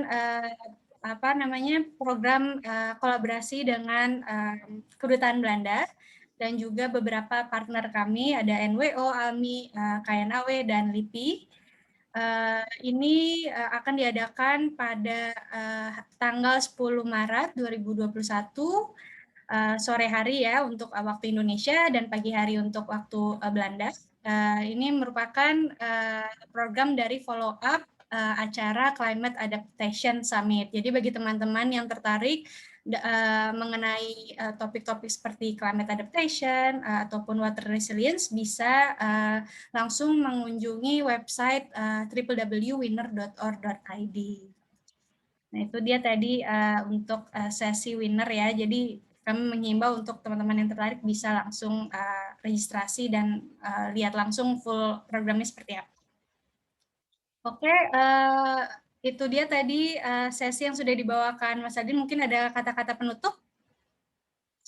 program kolaborasi dengan Kedutaan Belanda dan juga beberapa partner kami, ada NWO, ALMI, KNAW, dan LIPI. Ini akan diadakan pada tanggal 10 Maret 2021, sore hari ya untuk waktu Indonesia dan pagi hari untuk waktu Belanda. Ini merupakan program dari follow up acara Climate Adaptation Summit. Jadi bagi teman-teman yang tertarik mengenai topik-topik seperti climate adaptation ataupun water resilience, bisa langsung mengunjungi website www.winner.org.id. Nah, itu dia tadi untuk sesi winner ya. Jadi kami menghimbau untuk teman-teman yang tertarik bisa langsung registrasi dan lihat langsung full programnya seperti apa. Oke, itu dia tadi sesi yang sudah dibawakan Mas Adin. Mungkin ada kata-kata penutup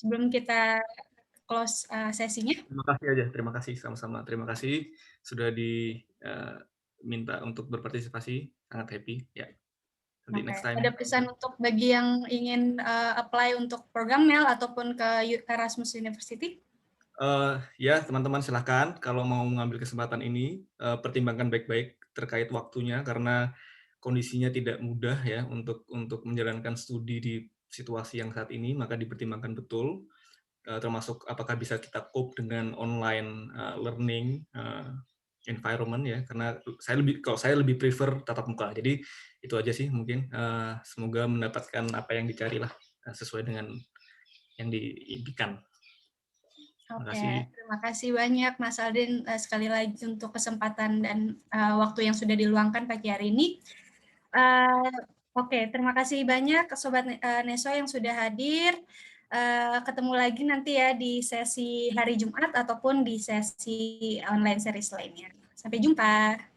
sebelum kita close sesinya. Terima kasih aja, terima kasih sama-sama. Terima kasih sudah diminta untuk berpartisipasi, sangat happy ya. Nanti next time. Ada pesan untuk bagi yang ingin apply untuk program MEL ataupun ke Erasmus University? Ya, teman-teman silakan kalau mau mengambil kesempatan ini, pertimbangkan baik-baik terkait waktunya karena kondisinya tidak mudah ya untuk menjalankan studi di situasi yang saat ini, maka dipertimbangkan betul, termasuk apakah bisa kita cope dengan online learning environment ya, karena kalau saya lebih prefer tatap muka. Jadi itu aja sih mungkin, semoga mendapatkan apa yang dicari lah sesuai dengan yang diimpikan. Oke, terima kasih banyak Mas Aldin sekali lagi untuk kesempatan dan waktu yang sudah diluangkan pagi hari ini. Oke, terima kasih banyak Sobat Neso yang sudah hadir. Ketemu lagi nanti ya di sesi hari Jumat ataupun di sesi online series lainnya. Sampai jumpa.